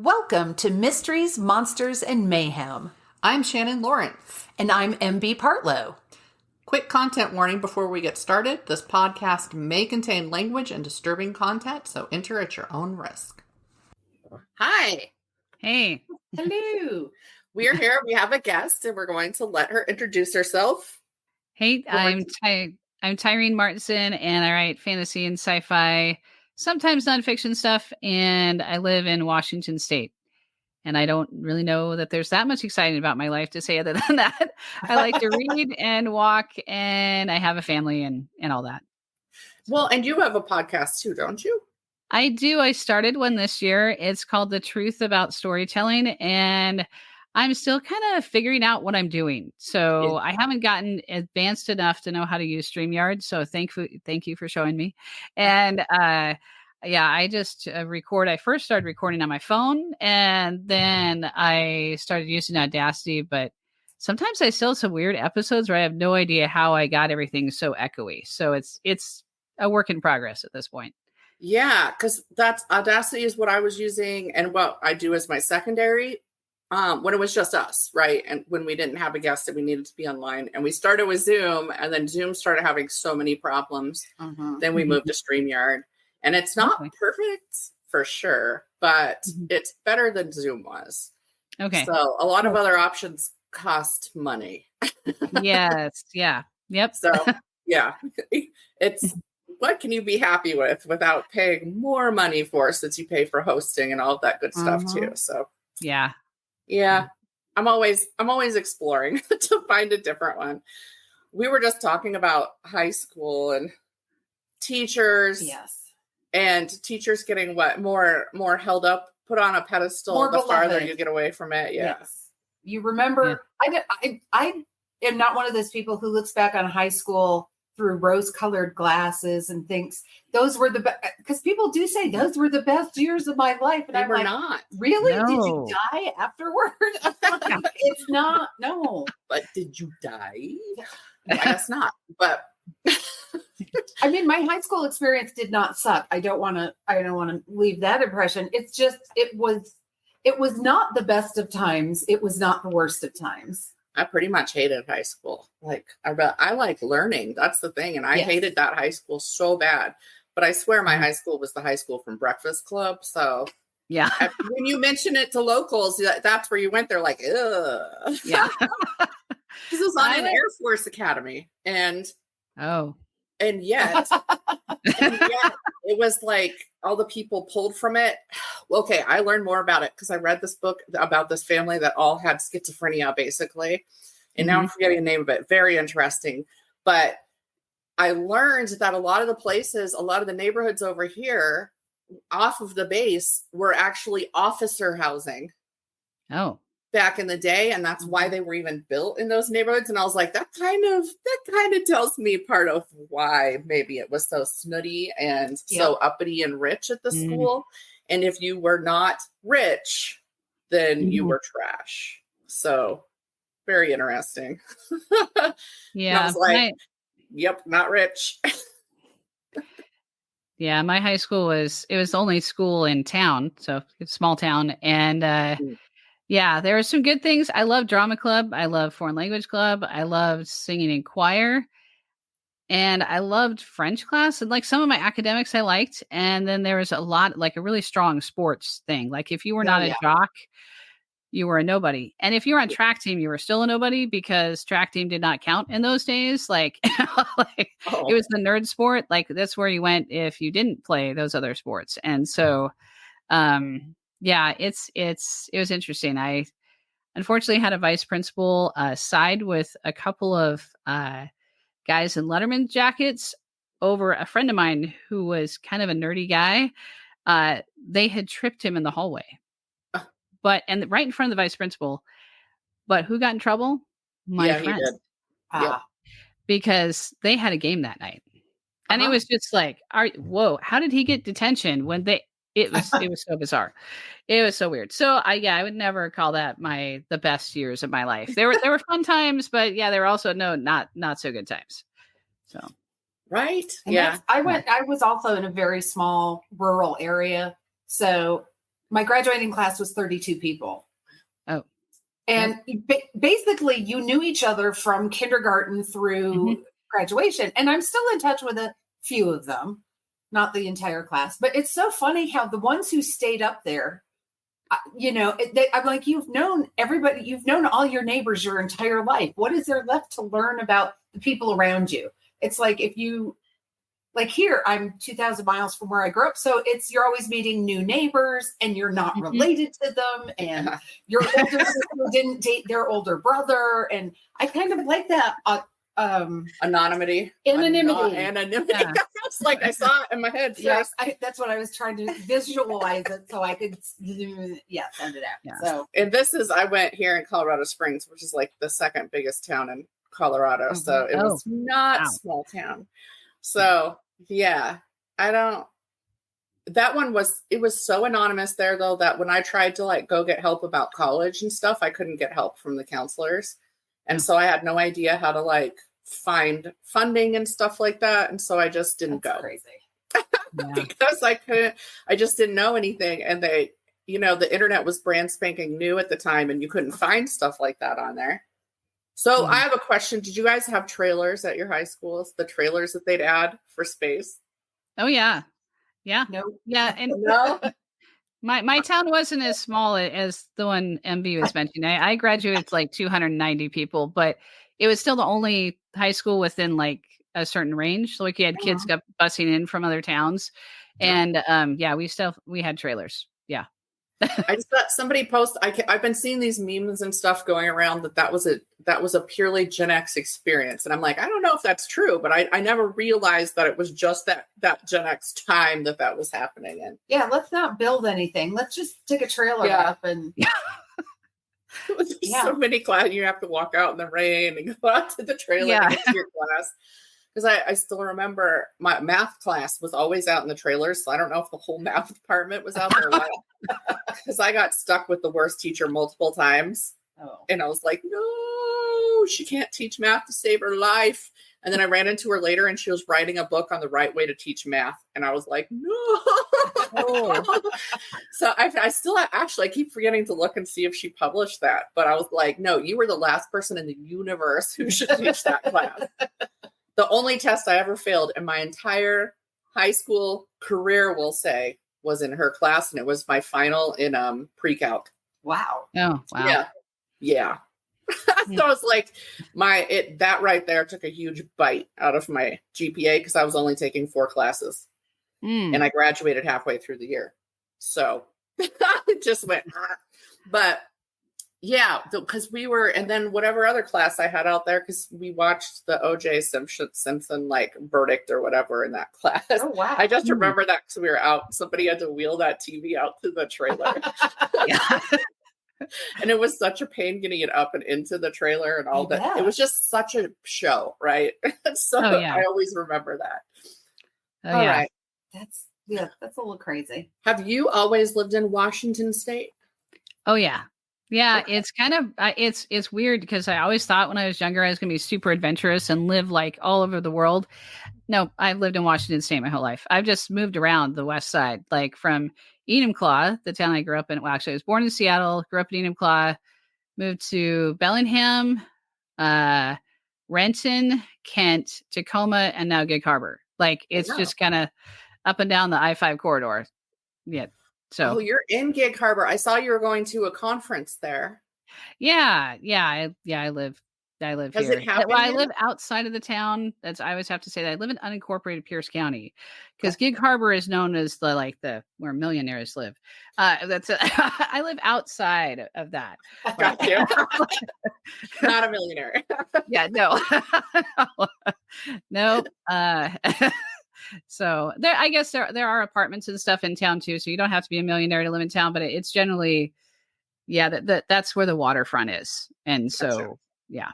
Welcome to Mysteries, Monsters, and Mayhem. I'm Shannon Lawrence. And I'm MB Partlow. Quick content warning before we get started. This podcast may contain language and disturbing content, so enter at your own risk. Hi. Hey. Hello. We are here. We have a guest, and we're going to let her introduce herself. Hey, I'm Tyrean Martinson, and I write fantasy and sci-fi, sometimes nonfiction stuff, and I live in Washington State. And I don't really know that there's that much exciting about my life to say other than that. I like to read and walk, and I have a family and all that. Well, and you have a podcast too, don't you? I do. I started one this year. It's called The Truth About Storytelling, and I'm still kind of figuring out what I'm doing. So I haven't gotten advanced enough to know how to use StreamYard. So thank you for showing me. And I just record. I first started recording on my phone, and then I started using Audacity. But sometimes I still have some weird episodes where I have no idea how I got everything so echoey. So it's a work in progress at this point. Yeah, because that's Audacity is what I was using, and what I do as my secondary. When it was just us, right? And when we didn't have a guest and we needed to be online, and we started with Zoom, and then Zoom started having so many problems. Then we moved to StreamYard, and it's not perfect for sure, but it's better than Zoom was. Okay. So a lot of other options cost money. Yes. Yeah. Yep. So yeah, it's what can you be happy with without paying more money for, since you pay for hosting and all of that good stuff too. So yeah. Yeah, I'm always exploring to find a different one. We were just talking about high school and teachers. Yes. And teachers getting more held up, put on a pedestal More the beloved. Farther you get away from it. Yeah. Yes. You remember, I am not one of those people who looks back on high school through rose-colored glasses and thinks those were the best, because people do say those were the best years of my life. And They I'm were like, not. really? No. Did you die afterward? It's not. No. But did you die? I guess not. But I mean, my high school experience did not suck. I don't want to leave that impression. It's just, it was not the best of times. It was not the worst of times. I pretty much hated high school. Like I like learning. That's the thing. And I hated that high school so bad. But I swear my high school was the high school from Breakfast Club. So yeah, when you mention it to locals, that's where you went. They're like, ugh. Yeah. This was on an Air Force Academy. And yet it was like all the people pulled from it. Okay, I learned more about it because I read this book about this family that all had schizophrenia, basically. And now I'm forgetting the name of it. Very interesting. But I learned that a lot of the neighborhoods over here off of the base were actually officer housing. Oh. Back in the day, and that's why they were even built in those neighborhoods. And I was like, that kind of tells me part of why maybe it was so snooty and so uppity and rich at the school. And if you were not rich, then you were trash. So very interesting. Yeah. I was like, yep, not rich. Yeah, my high school it was the only school in town, so it's a small town, and yeah, there are some good things. I love drama club. I love foreign language club. I loved singing in choir. And I loved French class. And like some of my academics I liked. And then there was a lot, like a really strong sports thing. Like if you were not a jock, you were a nobody. And if you were on track team, you were still a nobody because track team did not count in those days. Like, it was the nerd sport. Like that's where you went if you didn't play those other sports. And so, yeah, it was interesting. I unfortunately had a vice principal side with a couple of guys in Letterman jackets over a friend of mine who was kind of a nerdy guy. They had tripped him in the hallway, and right in front of the vice principal. But who got in trouble? My friend. He did. Because they had a game that night, and it was just like, whoa! How did he get detention when they? It was so bizarre. It was so weird. So I would never call that the best years of my life. There were fun times, but yeah, there were also not so good times. So right. And I was also in a very small rural area. So my graduating class was 32 people. Oh. And basically you knew each other from kindergarten through graduation. And I'm still in touch with a few of them, not the entire class. But it's so funny how the ones who stayed up there, I'm like, you've known everybody, you've known all your neighbors your entire life. What is there left to learn about the people around you? It's like if you, like here, I'm 2,000 miles from where I grew up. So you're always meeting new neighbors and you're not related to them. And your older sister didn't date their older brother. And I kind of like that. Anonymity. Anonymity. Yeah. It's like I saw it in my head first. Yeah, that's what I was trying to visualize it so I could, send it out. Yeah. So, and I went here in Colorado Springs, which is like the second biggest town in Colorado. So it was not a small town. So yeah, that one it was so anonymous there though, that when I tried to like go get help about college and stuff, I couldn't get help from the counselors. And so I had no idea how to like find funding and stuff like that. And so I just didn't go. Crazy. Because I just didn't know anything. And the internet was brand spanking new at the time and you couldn't find stuff like that on there. So I have a question. Did you guys have trailers at your high schools? The trailers that they'd add for space? Oh yeah. Yeah. No. Yeah. And no. My town wasn't as small as the one MB was mentioning. I graduated like 290 people, but it was still the only high school within like a certain range. So like you had kids busing in from other towns. And we had trailers. Yeah. I just thought somebody I've been seeing these memes and stuff going around that was a purely Gen X experience. And I'm like, I don't know if that's true, but I never realized that it was just that Gen X time that was happening in. Yeah, let's not build anything. Let's just take a trailer up and There's so many classes. You have to walk out in the rain and go out to the trailer to get to your class. Because I still remember my math class was always out in the trailers. So I don't know if the whole math department was out there. Because I got stuck with the worst teacher multiple times. Oh. And I was like, no, she can't teach math to save her life. And then I ran into her later and she was writing a book on the right way to teach math. And I was like, no. So I still actually, I keep forgetting to look and see if she published that. But I was like, no, you were the last person in the universe who should teach that class. The only test I ever failed in my entire high school career, we'll say, was in her class. And it was my final in pre-calc. Wow. Oh, wow. Yeah. So it's like that right there took a huge bite out of my GPA because I was only taking 4 classes and I graduated halfway through the year. So it just went, but yeah, because and then whatever other class I had out there, because we watched the O.J. Simpson like verdict or whatever in that class. Oh, wow. I just remember that because we were out, somebody had to wheel that TV out to the trailer. And it was such a pain getting it up and into the trailer and all that. It was just such a show, right? So I always remember that. Oh, all right. That's a little crazy. Have you always lived in Washington State? Oh, yeah. Yeah, it's kind of, it's weird because I always thought when I was younger, I was going to be super adventurous and live like all over the world. No, I've lived in Washington State my whole life. I've just moved around the West Side, like from Enumclaw, the town I grew up in. Well, actually, I was born in Seattle, grew up in Enumclaw, moved to Bellingham, Renton, Kent, Tacoma, and now Gig Harbor. Like it's just kind of up and down the I-5 corridor. Yeah. So you're in Gig Harbor. I saw you were going to a conference there. Yeah. I live here. Well, I live outside of the town. I always have to say that I live in unincorporated Pierce County because Gig Harbor is known as where millionaires live. I live outside of that. Got you. Not a millionaire. Yeah, no. No. So I guess there are apartments and stuff in town too. So you don't have to be a millionaire to live in town, but it's generally, that's where the waterfront is. And so, yeah.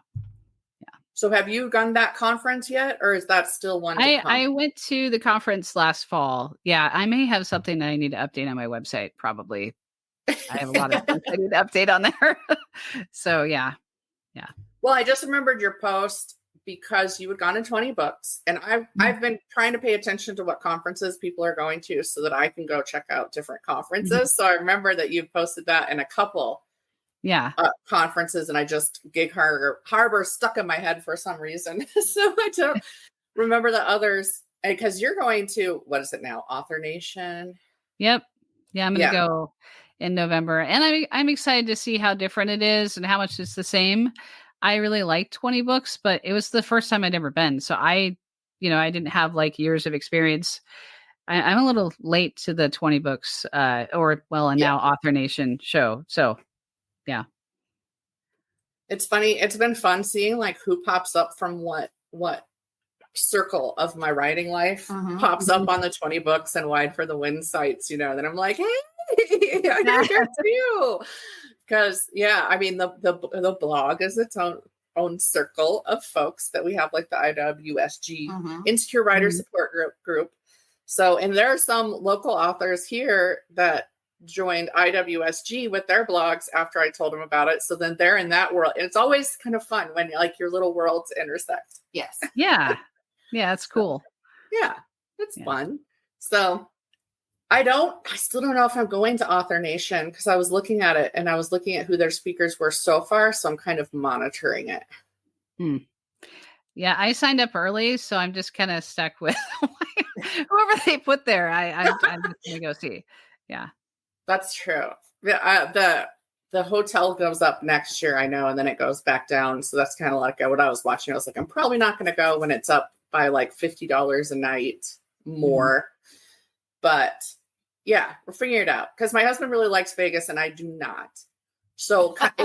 So have you done that conference yet? Or is that still one? I went to the conference last fall. Yeah. I may have something that I need to update on my website. Probably. I have a lot of things I need to update on there. So yeah. Well, I just remembered your post because you had gone to 20 books, and I've been trying to pay attention to what conferences people are going to so that I can go check out different conferences. So I remember that you posted that in a couple conferences, and I just Gig Harbor stuck in my head for some reason. So I don't remember the others, because you're going to, what is it now? Author Nation. Yep. Yeah, I'm going to go in November, and I'm excited to see how different it is and how much it's the same. I really like 20 books, but it was the first time I'd ever been. So I didn't have like years of experience. I'm a little late to the 20 books, now Author Nation show. So yeah. It's funny. It's been fun seeing like who pops up from what circle of my writing life pops up on the 20 books and Wide for the Wind sites, then I'm like, hey, I'm here too. Because I mean the blog is its own circle of folks that we have, like the IWSG Insecure Writer Support Group. So, and there are some local authors here that joined IWSG with their blogs after I told them about it. So then they're in that world. And it's always kind of fun when like your little worlds intersect. Yes. Yeah. Yeah, it's cool. Yeah, it's fun. So I still don't know if I'm going to Author Nation, because I was looking at it and I was looking at who their speakers were so far. So I'm kind of monitoring it. Yeah, I signed up early, so I'm just kind of stuck with whoever they put there. I'm just going to go see. Yeah. That's true. The hotel goes up next year, I know, and then it goes back down. So that's kind of like what I was watching. I was like, I'm probably not going to go when it's up by like $50 a night more. But yeah, we're figuring it out, because my husband really likes Vegas and I do not. So it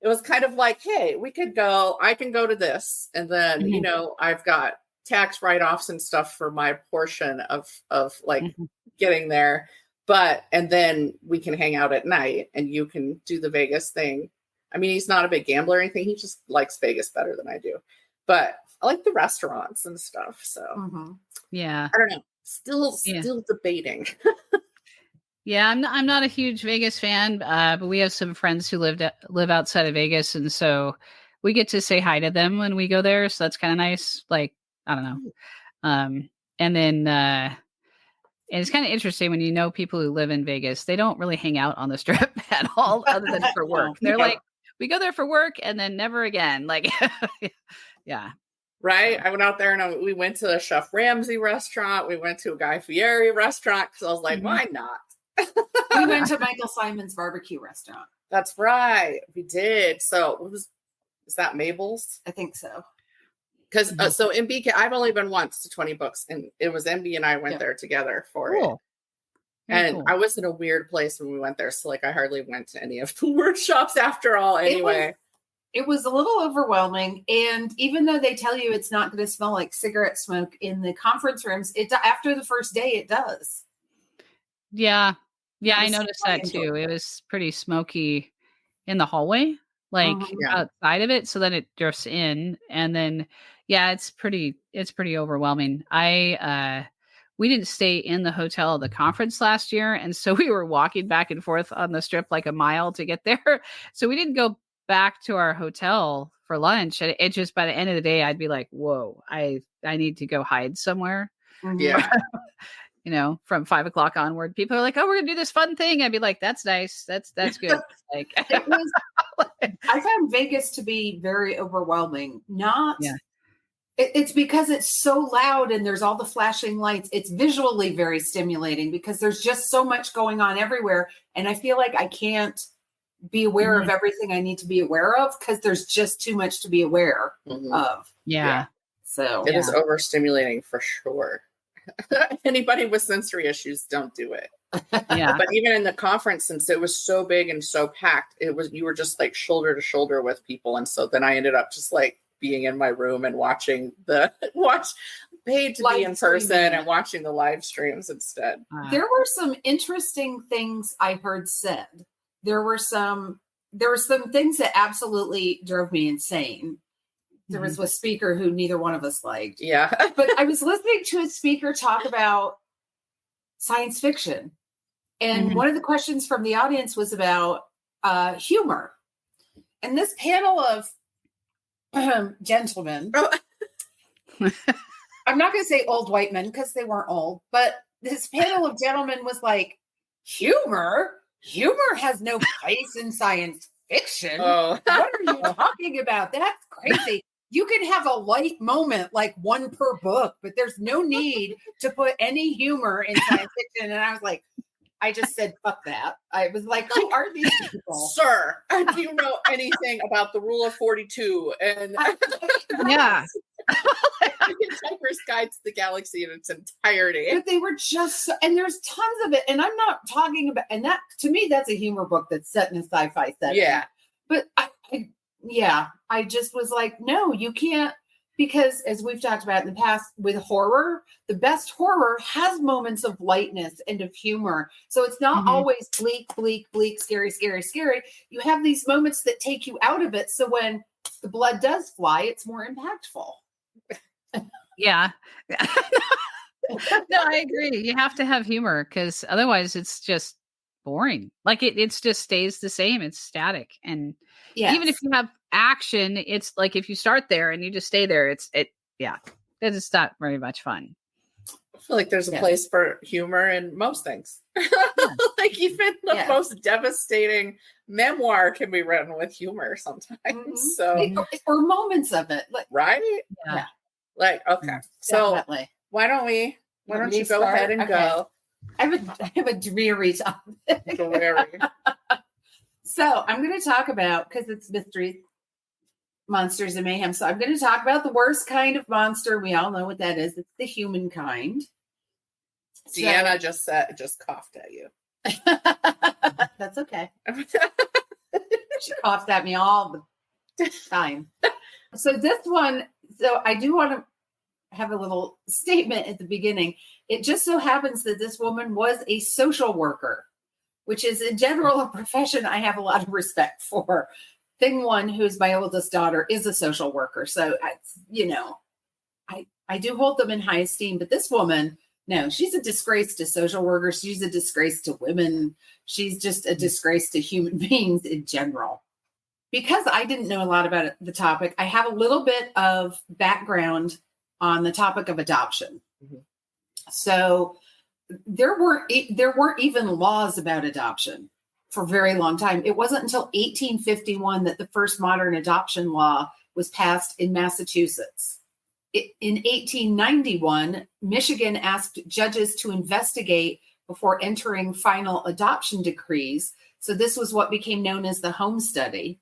was kind of like, hey, we could go, I can go to this. And then, I've got tax write-offs and stuff for my portion of like getting there. And then we can hang out at night and you can do the Vegas thing. I mean, he's not a big gambler or anything. He just likes Vegas better than I do. But I like the restaurants and stuff. So yeah, I don't know. Still debating. Yeah, I'm not a huge Vegas fan, but we have some friends who live outside of Vegas, and so we get to say hi to them when we go there. So that's kind of nice. Like, I don't know. And then and it's kind of interesting when people who live in Vegas, they don't really hang out on the Strip at all, other than for work. They're like, we go there for work and then never again. Like, yeah. Right. I went out there and we went to a Chef Ramsay restaurant. We went to a Guy Fieri restaurant because I was like, why not? We went to Michael Simon's barbecue restaurant. That's right. We did. So is that Mabel's? I think so. Because so in BK, I've only been once to 20 books, and it was MB and I went there together for it. And cool. I was in a weird place when we went there. So like I hardly went to any of the workshops after all anyway. It was a little overwhelming. And even though they tell you it's not going to smell like cigarette smoke in the conference rooms, after the first day, it does. Yeah. Yeah, I noticed that too. It was pretty smoky in the hallway, like outside of it. So then it drifts in. And then, it's pretty overwhelming. We didn't stay in the hotel at the conference last year. And so we were walking back and forth on the Strip like a mile to get there. So we didn't go back to our hotel for lunch. And it just, by the end of the day, I'd be like, whoa, I need to go hide somewhere. Yeah. From 5 o'clock onward, people are like, oh, we're gonna do this fun thing. I'd be like, that's nice. That's good. Like, I found Vegas to be very overwhelming. It's because it's so loud and there's all the flashing lights. It's visually very stimulating because there's just so much going on everywhere. And I feel like I can't be aware of everything I need to be aware of because there's just too much to be aware of. Yeah. So it is overstimulating for sure. Anybody with sensory issues, don't do it. Yeah. But even in the conference, since it was so big and so packed, you were just like shoulder to shoulder with people. And so then I ended up just like being in my room and paid to be in person and watching the live streams instead. There were some interesting things I heard said. There were some things that absolutely drove me insane. There was a speaker who neither one of us liked. Yeah. But I was listening to a speaker talk about science fiction. And one of the questions from the audience was about humor. And this panel of gentlemen. Oh. I'm not going to say old white men because they weren't old, but this panel of gentlemen was like, humor has no place in science fiction. Oh. What are you talking about? That's crazy. You can have a light moment, like one per book, but there's no need to put any humor in science fiction. And I was like, I just said, fuck that. I was like, who are these people? Sir, do you know anything about the rule of 42? And Yeah. Hitchhiker's Guide to the Galaxy in its entirety. But they were just, and there's tons of it. And I'm not talking about, and that, to me, that's a humor book that's set in a sci-fi setting. Yeah. But I just was like, no, you can't, because as we've talked about in the past with horror, the best horror has moments of lightness and of humor. So it's not always bleak, scary. You have these moments that take you out of it. So when the blood does fly, it's more impactful. Yeah. No, I agree. You have to have humor because otherwise it's just boring. Like it's just stays the same. It's static. And even if you have action, it's like if you start there and you just stay there, it's not very much fun. I feel like there's a place for humor in most things. Like even the most devastating memoir can be written with humor sometimes. So or moments of it. Like, right? Yeah. Like, okay. So why don't you go ahead and go? I have a dreary topic. Dreary. So I'm going to talk about, because it's mystery, monsters, and mayhem. So I'm going to talk about the worst kind of monster. We all know what that is. It's the humankind. Deanna just coughed at you. That's okay. She coughs at me all the time. So this one, I do want to have a little statement at the beginning. It just so happens that this woman was a social worker, which is in general a profession I have a lot of respect for. Thing one, who's my oldest daughter, is a social worker. So, I do hold them in high esteem. But this woman, no, she's a disgrace to social workers. She's a disgrace to women. She's just a disgrace to human beings in general. Because I didn't know a lot about the topic, I have a little bit of background on the topic of adoption. Mm-hmm. So there weren't even laws about adoption for a very long time. It wasn't until 1851 that the first modern adoption law was passed in Massachusetts. In 1891, Michigan asked judges to investigate before entering final adoption decrees. So this was what became known as the home study.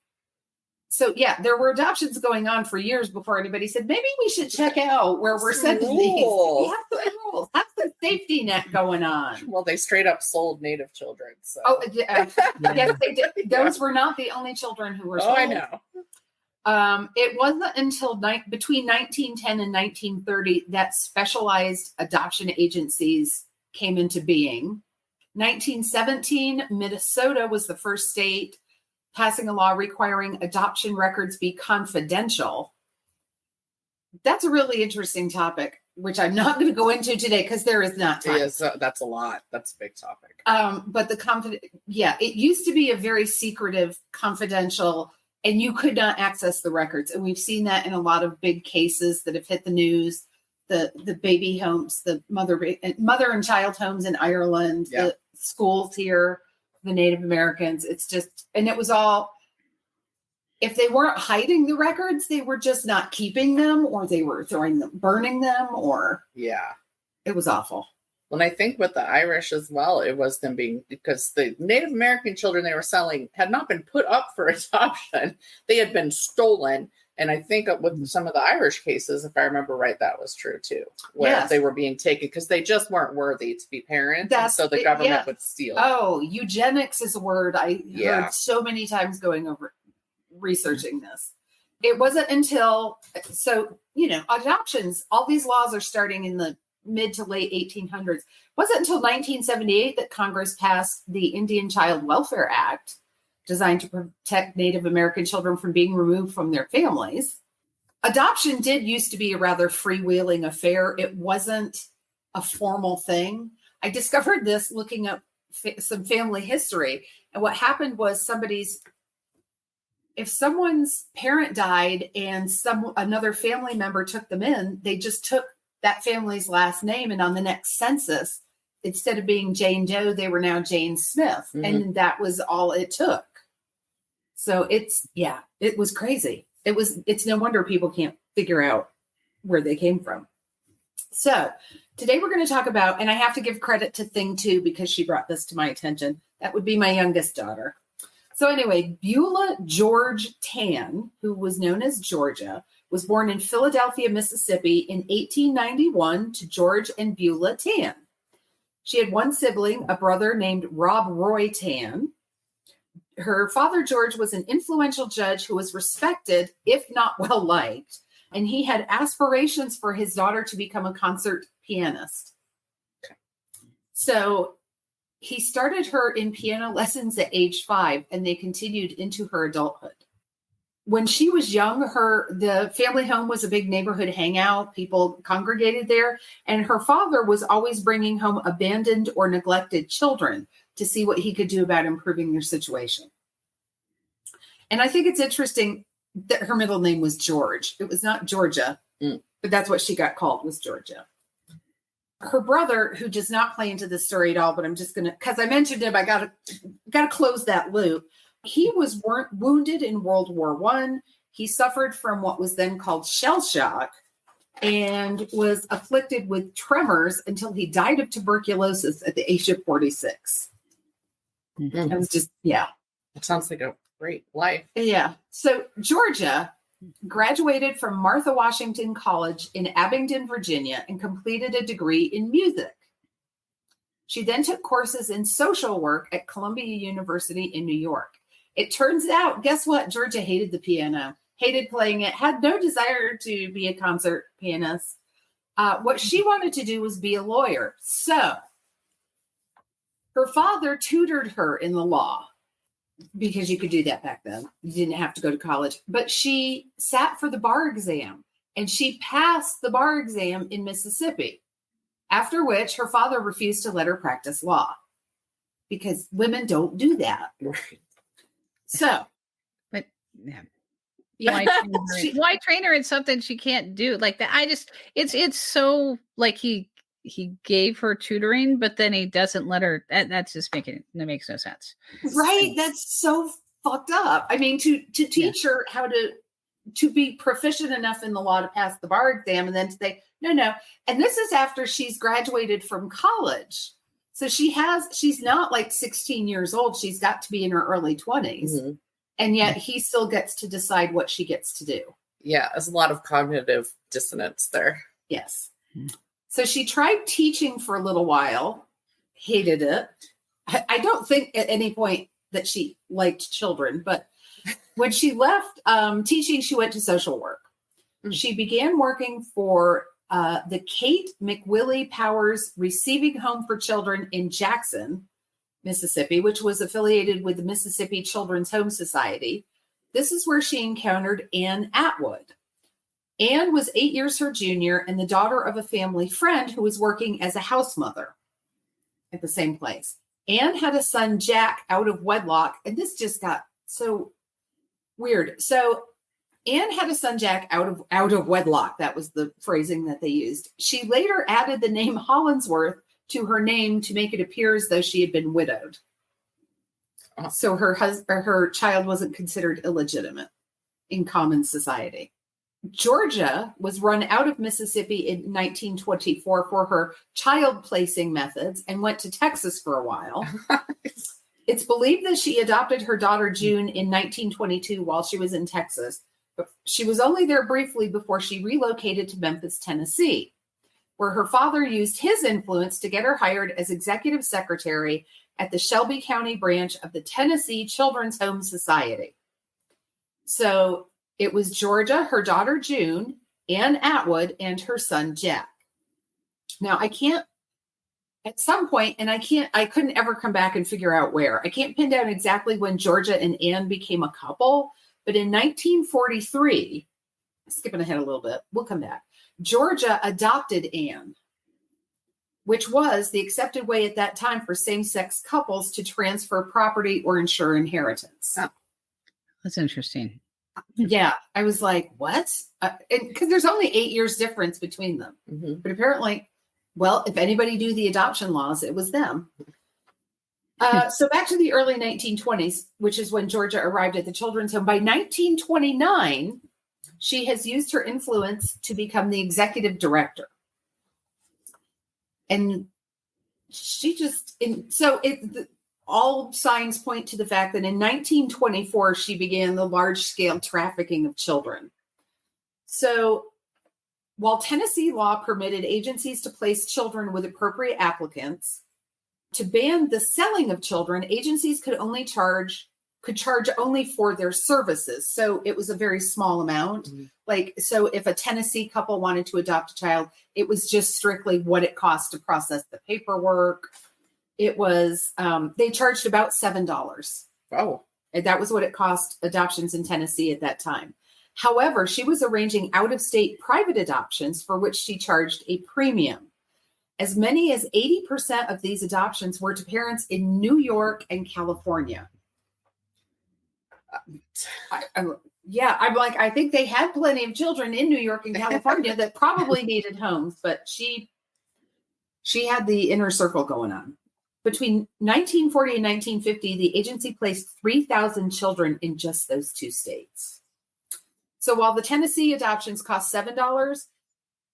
So there were adoptions going on for years before anybody said, maybe we should check out where we're sending these. We have some rules. Have some safety net going on. Well, they straight up sold Native children. So. Yes, they did. Those were not the only children who were sold. I know. It wasn't until between 1910 and 1930 that specialized adoption agencies came into being. 1917, Minnesota was the first state passing a law requiring adoption records be confidential. That's a really interesting topic, which I'm not going to go into today because there is not time. That's a lot. That's a big topic. But it used to be a very secretive, confidential, and you could not access the records. And we've seen that in a lot of big cases that have hit the news. The baby homes, the mother and child homes in Ireland, the schools here, the Native Americans. It's just, and it was all, if they weren't hiding the records, they were just not keeping them, or they were burning them, or it was awful. Well, I think with the Irish as well, it was them being, because the Native American children they were selling had not been put up for adoption. They had been stolen. And I think with some of the Irish cases, if I remember right, that was true too, where they were being taken because they just weren't worthy to be parents. And so the government would steal. Oh, eugenics is a word I heard so many times going over researching this. It wasn't until, adoptions, all these laws are starting in the mid to late 1800s. It wasn't until 1978 that Congress passed the Indian Child Welfare Act, designed to protect Native American children from being removed from their families. Adoption did used to be a rather freewheeling affair. It wasn't a formal thing. I discovered this looking up some family history. And what happened was somebody's if someone's parent died and another family member took them in, they just took that family's last name, and on the next census, instead of being Jane Doe, they were now Jane Smith. Mm-hmm. And that was all it took. So it was crazy. It's no wonder people can't figure out where they came from. So today we're going to talk about, and I have to give credit to Thing too, because she brought this to my attention. That would be my youngest daughter. So anyway, Beulah George Tann, who was known as Georgia, was born in Philadelphia, Mississippi in 1891 to George and Beulah Tann. She had one sibling, a brother named Rob Roy Tann. Her father, George, was an influential judge who was respected, if not well liked, and he had aspirations for his daughter to become a concert pianist. Okay. So he started her in piano lessons at age 5, and they continued into her adulthood. When she was young, the family home was a big neighborhood hangout. People congregated there, and her father was always bringing home abandoned or neglected children to see what he could do about improving their situation. And I think it's interesting that her middle name was George. It was not Georgia, but that's what she got called, was Georgia. Her brother, who does not play into this story at all, but I'm just going to, because I mentioned him, I got to close that loop. He was wounded in World War I. He suffered from what was then called shell shock and was afflicted with tremors until he died of tuberculosis at the age of 46. Mm-hmm. It was just, yeah. It sounds like a great life. Yeah. So Georgia graduated from Martha Washington College in Abingdon, Virginia, and completed a degree in music. She then took courses in social work at Columbia University in New York. It turns out, guess what? Georgia hated the piano, hated playing it, had no desire to be a concert pianist. What she wanted to do was be a lawyer. So her father tutored her in the law, because you could do that back then. You didn't have to go to college. But she sat for the bar exam, and she passed the bar exam in Mississippi, after which her father refused to let her practice law because women don't do that. Right. So, but why train her in something she can't do like that? It's so like he gave her tutoring, but then he doesn't let her. That makes no sense. Right. That's so fucked up. I mean, to teach her how to be proficient enough in the law to pass the bar exam, and then to say, no. And this is after she's graduated from college. So she's not like 16 years old. She's got to be in her early 20s. Mm-hmm. And yet he still gets to decide what she gets to do. Yeah. There's a lot of cognitive dissonance there. Yes. Mm-hmm. So she tried teaching for a little while, hated it. I don't think at any point that she liked children, but when she left teaching, she went to social work. Mm-hmm. She began working for the Kate McWillie Powers Receiving Home for Children in Jackson, Mississippi, which was affiliated with the Mississippi Children's Home Society. This is where she encountered Ann Atwood. Ann was 8 years her junior and the daughter of a family friend who was working as a house mother at the same place. Ann had a son, Jack, out of wedlock, and this just got so weird. So Ann had a son, Jack, out of wedlock. That was the phrasing that they used. She later added the name Hollingsworth to her name to make it appear as though she had been widowed. So her child wasn't considered illegitimate in common society. Georgia was run out of Mississippi in 1924 for her child placing methods and went to Texas for a while. It's believed that she adopted her daughter June in 1922 while she was in Texas. But she was only there briefly before she relocated to Memphis, Tennessee, where her father used his influence to get her hired as executive secretary at the Shelby County branch of the Tennessee Children's Home Society. So it was Georgia, her daughter June, Ann Atwood, and her son Jack. Now I couldn't ever come back and figure out where. I can't pin down exactly when Georgia and Ann became a couple, but in 1943, skipping ahead a little bit, we'll come back. Georgia adopted Ann, which was the accepted way at that time for same-sex couples to transfer property or ensure inheritance. That's interesting. Yeah. I was like, what? Because there's only 8 years difference between them. Mm-hmm. But apparently, well, if anybody knew the adoption laws, it was them. So back to the early 1920s, which is when Georgia arrived at the children's home. By 1929, she has used her influence to become the executive director. And she just, all signs point to the fact that in 1924, she began the large-scale trafficking of children. So while Tennessee law permitted agencies to place children with appropriate applicants, to ban the selling of children, agencies could charge only for their services. So it was a very small amount. Mm-hmm. So if a Tennessee couple wanted to adopt a child, it was just strictly what it cost to process the paperwork. It was, they charged about $7. Oh. And that was what it cost adoptions in Tennessee at that time. However, she was arranging out-of-state private adoptions for which she charged a premium. As many as 80% of these adoptions were to parents in New York and California. I'm like, I think they had plenty of children in New York and California that probably needed homes, but she had the inner circle going on. Between 1940 and 1950, the agency placed 3,000 children in just those two states. So while the Tennessee adoptions cost $7,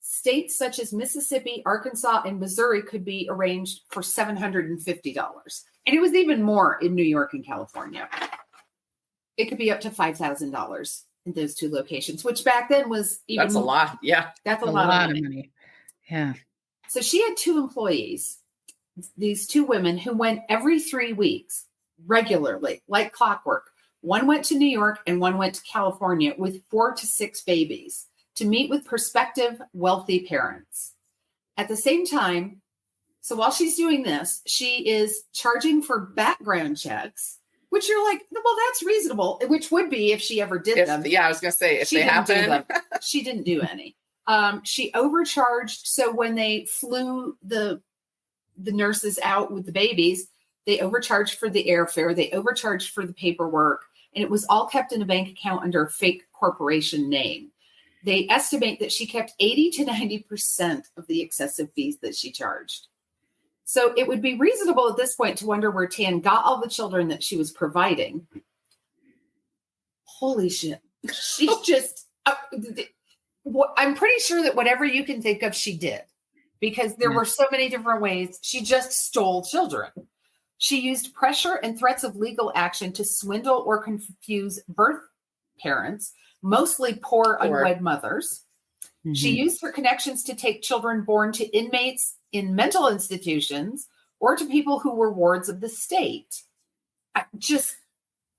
states such as Mississippi, Arkansas, and Missouri could be arranged for $750. And it was even more in New York and California. It could be up to $5,000 in those two locations, which back then was even That's a lot. Yeah. That's a lot of money. Yeah. So she had two employees, these two women who went every 3 weeks regularly, like clockwork. One went to New York and one went to California with 4 to 6 babies to meet with prospective wealthy parents. At the same time, so while she's doing this, she is charging for background checks, which you're like, well, that's reasonable, which would be if she ever did them. Yeah, I was going to say, if they happen. She didn't do any. She overcharged. So when they flew the nurses out with the babies, they overcharged for the airfare. They overcharged for the paperwork. And it was all kept in a bank account under a fake corporation name. They estimate that she kept 80 to 90% of the excessive fees that she charged. So it would be reasonable at this point to wonder where Tann got all the children that she was providing. Holy shit. She's just, I'm pretty sure that whatever you can think of, she did. Because there were so many different ways. She just stole children. She used pressure and threats of legal action to swindle or confuse birth parents, mostly poor unwed mothers. Mm-hmm. She used her connections to take children born to inmates in mental institutions or to people who were wards of the state.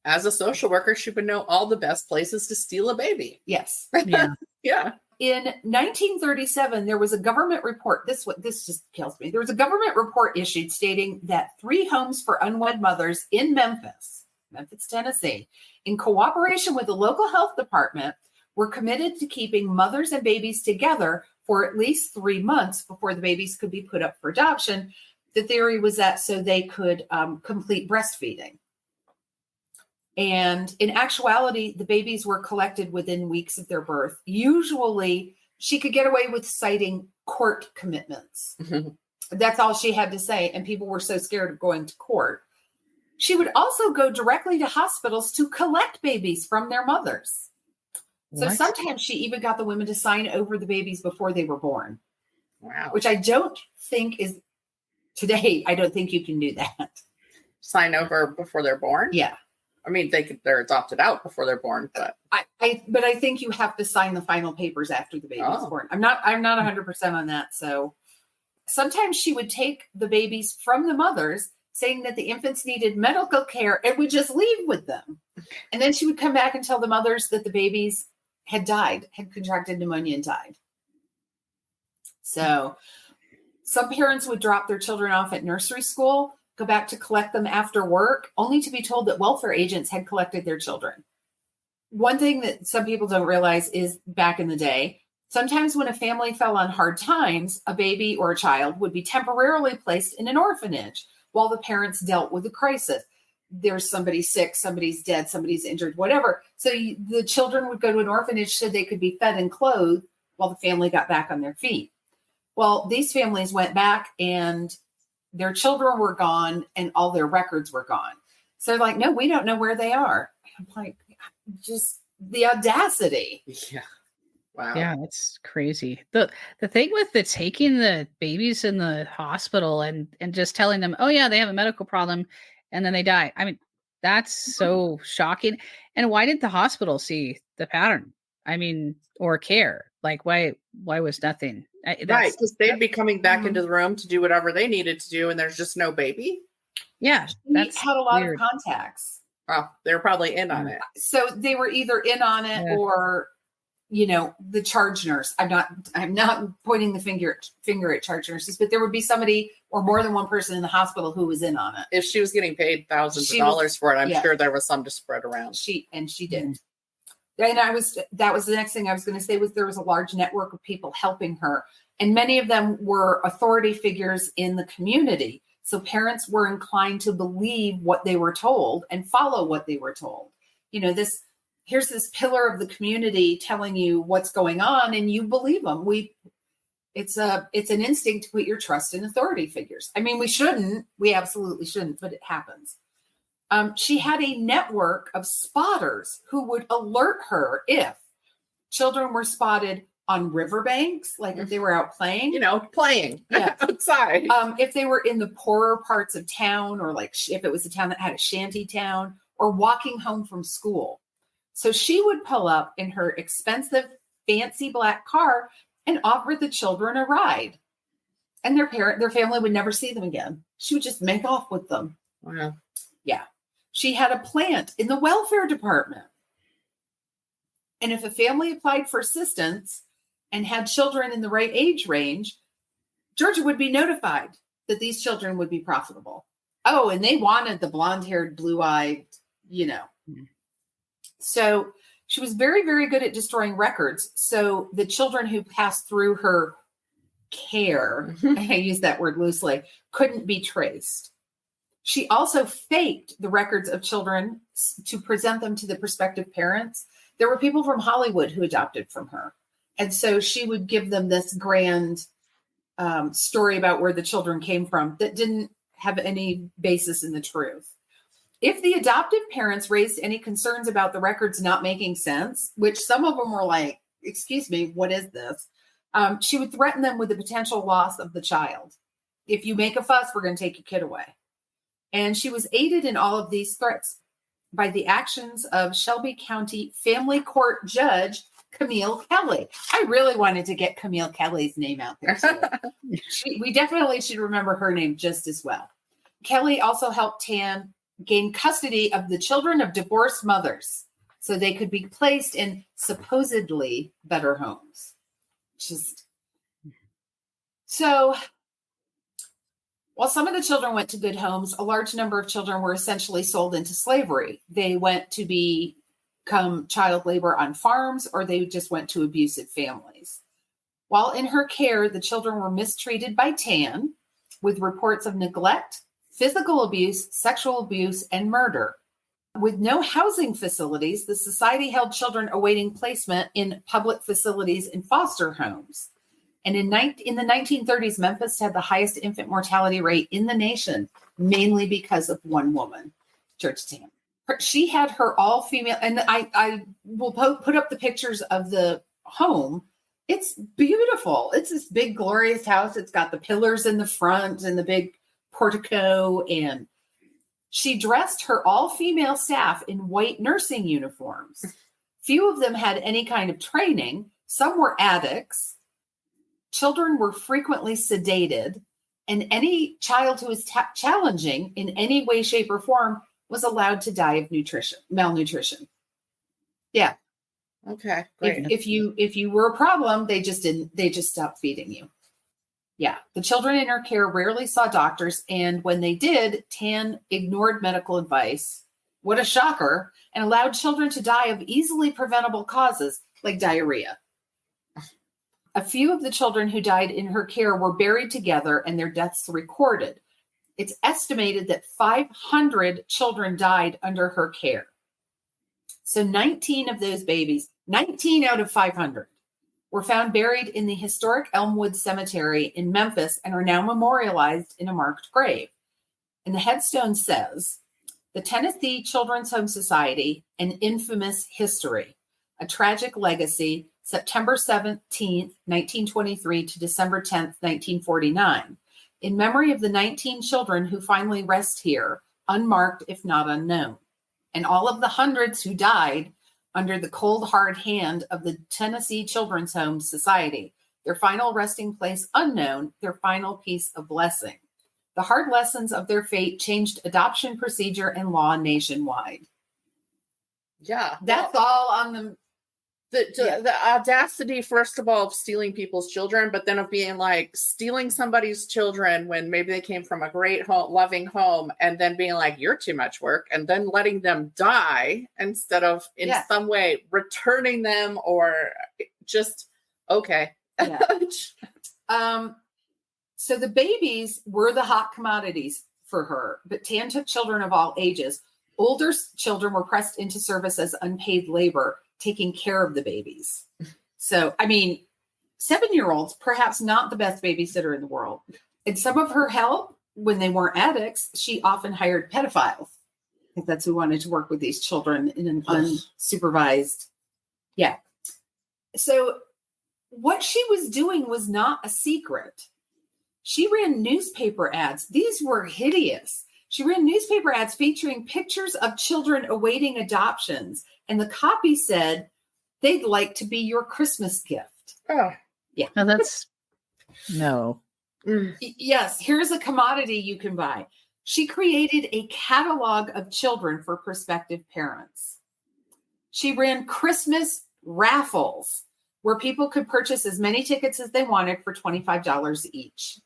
As a social worker, she would know all the best places to steal a baby. Yes. Yeah. Yeah. In 1937, there was a government report. This just kills me. There was a government report issued stating that 3 homes for unwed mothers in Memphis, Tennessee, in cooperation with the local health department, were committed to keeping mothers and babies together for at least 3 months before the babies could be put up for adoption. The theory was that so they could complete breastfeeding. And in actuality, the babies were collected within weeks of their birth. Usually, she could get away with citing court commitments. Mm-hmm. That's all she had to say. And people were so scared of going to court. She would also go directly to hospitals to collect babies from their mothers. So sometimes she even got the women to sign over the babies before they were born. Wow. Which I don't think is, today, I don't think you can do that. Sign over before they're born? Yeah. I mean, they're adopted out before they're born, but I think you have to sign the final papers after the baby is born. I'm not 100% on that. So sometimes she would take the babies from the mothers, saying that the infants needed medical care, and would just leave with them. And then she would come back and tell the mothers that the babies had died, had contracted pneumonia and died. So some parents would drop their children off at nursery school, go back to collect them after work, only to be told that welfare agents had collected their children. One thing that some people don't realize is back in the day, sometimes when a family fell on hard times, a baby or a child would be temporarily placed in an orphanage while the parents dealt with the crisis. there's somebody sick, somebody's dead, somebody's injured, whatever. So the children would go to an orphanage so they could be fed and clothed while the family got back on their feet. Well, these families went back and their children were gone and all their records were gone. So they're like, no, we don't know where they are. I'm like, just the audacity. Yeah. Wow. Yeah, that's crazy. The thing with the taking the babies in the hospital and just telling them, oh yeah, they have a medical problem and then they die. I mean, that's so shocking. And why didn't the hospital see the pattern? I mean, or care? Like why was nothing? Right, because they'd be coming back into the room to do whatever they needed to do and there's just no baby. Yeah. That's had a lot of contacts. Oh, they're probably in on it. So they were either in on it or the charge nurse. I'm not pointing the finger at charge nurses, but there would be somebody or more than one person in the hospital who was in on it. If she was getting paid thousands of dollars for it, I'm sure there was some to spread around. She did. And that was the next thing I was going to say was there was a large network of people helping her. And many of them were authority figures in the community. So parents were inclined to believe what they were told and follow what they were told. Here's this pillar of the community telling you what's going on and you believe them. It's an instinct to put your trust in authority figures. I mean, we absolutely shouldn't, but it happens. She had a network of spotters who would alert her if children were spotted on riverbanks, like if they were out playing. Playing outside. If they were in the poorer parts of town or like if it was a town that had a shanty town or walking home from school. So she would pull up in her expensive, fancy black car and offer the children a ride. And their family would never see them again. She would just make off with them. Wow. Yeah. She had a plant in the welfare department. And if a family applied for assistance and had children in the right age range, Georgia would be notified that these children would be profitable. Oh, and they wanted the blonde-haired, blue-eyed, So she was very, very good at destroying records. So the children who passed through her care, I use that word loosely, couldn't be traced. She also faked the records of children to present them to the prospective parents. There were people from Hollywood who adopted from her. And so she would give them this grand story about where the children came from that didn't have any basis in the truth. If the adoptive parents raised any concerns about the records not making sense, which some of them were like, excuse me, what is this? She would threaten them with the potential loss of the child. If you make a fuss, we're going to take your kid away. And she was aided in all of these threats by the actions of Shelby County Family Court Judge Camille Kelly. I really wanted to get Camille Kelly's name out there. So we definitely should remember her name just as well. Kelly also helped Tann gain custody of the children of divorced mothers so they could be placed in supposedly better homes. So while some of the children went to good homes, a large number of children were essentially sold into slavery. They went to become child labor on farms, or they just went to abusive families. While in her care, the children were mistreated by Tann with reports of neglect, physical abuse, sexual abuse, and murder. With no housing facilities, the society held children awaiting placement in public facilities and foster homes. And in the 1930s, Memphis had the highest infant mortality rate in the nation, mainly because of one woman, Georgia Tann. She had her all-female, and I will put up the pictures of the home. It's beautiful. It's this big, glorious house. It's got the pillars in the front and the big portico, and she dressed her all-female staff in white nursing uniforms. Few of them had any kind of training. Some were addicts. Children were frequently sedated, and any child who was challenging in any way, shape, or form was allowed to die of malnutrition. Yeah. Okay. Great. If you were a problem, they just stopped feeding you. Yeah. The children in her care rarely saw doctors, and when they did, Tann ignored medical advice. What a shocker. And allowed children to die of easily preventable causes like diarrhea. A few of the children who died in her care were buried together and their deaths recorded. it's estimated that 500 children died under her care. So 19 of those babies, 19 out of 500, were found buried in the historic Elmwood Cemetery in Memphis and are now memorialized in a marked grave. And the headstone says, "The Tennessee Children's Home Society, an infamous history, a tragic legacy, September 17th, 1923 to December 10th, 1949, in memory of the 19 children who finally rest here, unmarked if not unknown, and all of the hundreds who died under the cold, hard hand of the Tennessee Children's Home Society, their final resting place unknown, their final piece of blessing. The hard lessons of their fate changed adoption procedure and law nationwide." Yeah. That's all on the audacity, first of all, of stealing people's children, but then of being like stealing somebody's children when maybe they came from a great home, loving home, and then being like, you're too much work, and then letting them die instead of in some way returning them or just, okay. Yeah. So the babies were the hot commodities for her, but Tann took children of all ages. Older children were pressed into service as unpaid labor, taking care of the babies. So, I mean, 7-year-olds, perhaps not the best babysitter in the world. And some of her help, when they weren't addicts, she often hired pedophiles. I think that's who wanted to work with these children in an unsupervised. Yeah. So what she was doing was not a secret. She ran newspaper ads. These were hideous. She ran newspaper ads featuring pictures of children awaiting adoptions. And the copy said, "They'd like to be your Christmas gift." Oh, yeah. No, that's no. Yes, here's a commodity you can buy. She created a catalog of children for prospective parents. She ran Christmas raffles where people could purchase as many tickets as they wanted for $25 each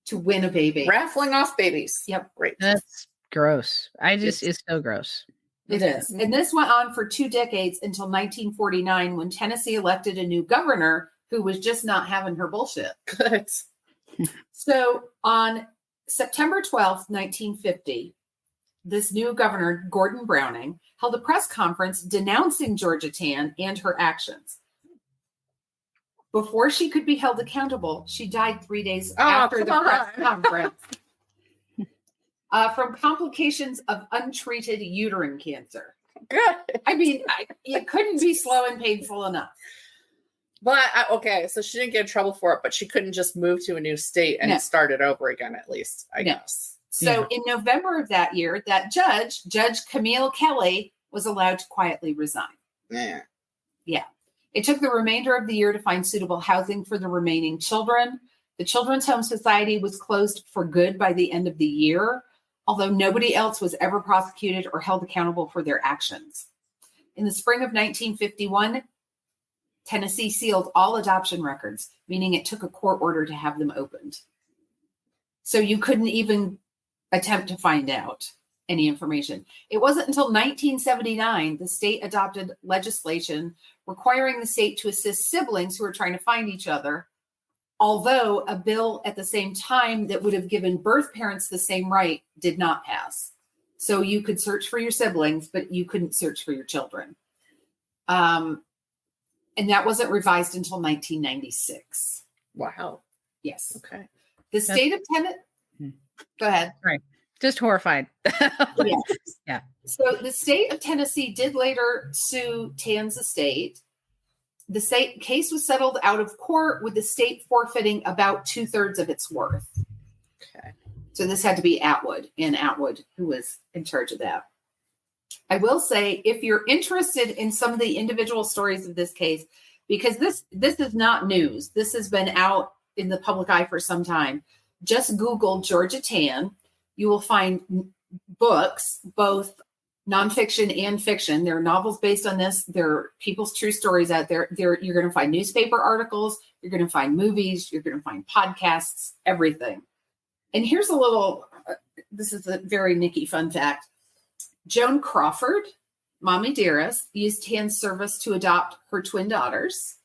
to win a baby. Raffling off babies. Yep. Great. That's gross. It's so gross. It is. And this went on for 2 decades until 1949 when Tennessee elected a new governor who was just not having her bullshit. Good. So on September 12th, 1950, this new governor, Gordon Browning, held a press conference denouncing Georgia Tann and her actions. Before she could be held accountable, she died 3 days after the press conference. From complications of untreated uterine cancer. Good. I mean, it couldn't be slow and painful enough. But, okay, so she didn't get in trouble for it, but she couldn't just move to a new state and start it over again, at least, I guess. So in November of that year, that Judge Camille Kelly, was allowed to quietly resign. Yeah. It took the remainder of the year to find suitable housing for the remaining children. The Children's Home Society was closed for good by the end of the year, although nobody else was ever prosecuted or held accountable for their actions. In the spring of 1951, Tennessee sealed all adoption records, meaning it took a court order to have them opened. So you couldn't even attempt to find out any information. It wasn't until 1979 the state adopted legislation requiring the state to assist siblings who are trying to find each other, although a bill at the same time that would have given birth parents the same right did not pass. So you could search for your siblings, but you couldn't search for your children. And that wasn't revised until 1996. Wow. Yes. Okay. The state of Tennessee. Go ahead. Right. Just horrified. Yes. Yeah. So the state of Tennessee did later sue Tann's estate. The state case was settled out of court with the state forfeiting about 2/3 of its worth. Okay. So this had to be Atwood who was in charge of that. I will say, if you're interested in some of the individual stories of this case, because this is not news, this has been out in the public eye for some time, just Google Georgia Tann. You will find books, both nonfiction and fiction. There are novels based on this. There are people's true stories out there. You're going to find newspaper articles. You're going to find movies. You're going to find podcasts, everything. And here's a little, this is a very Nikki fun fact. Joan Crawford, Mommy Dearest, used Tann's service to adopt her twin daughters.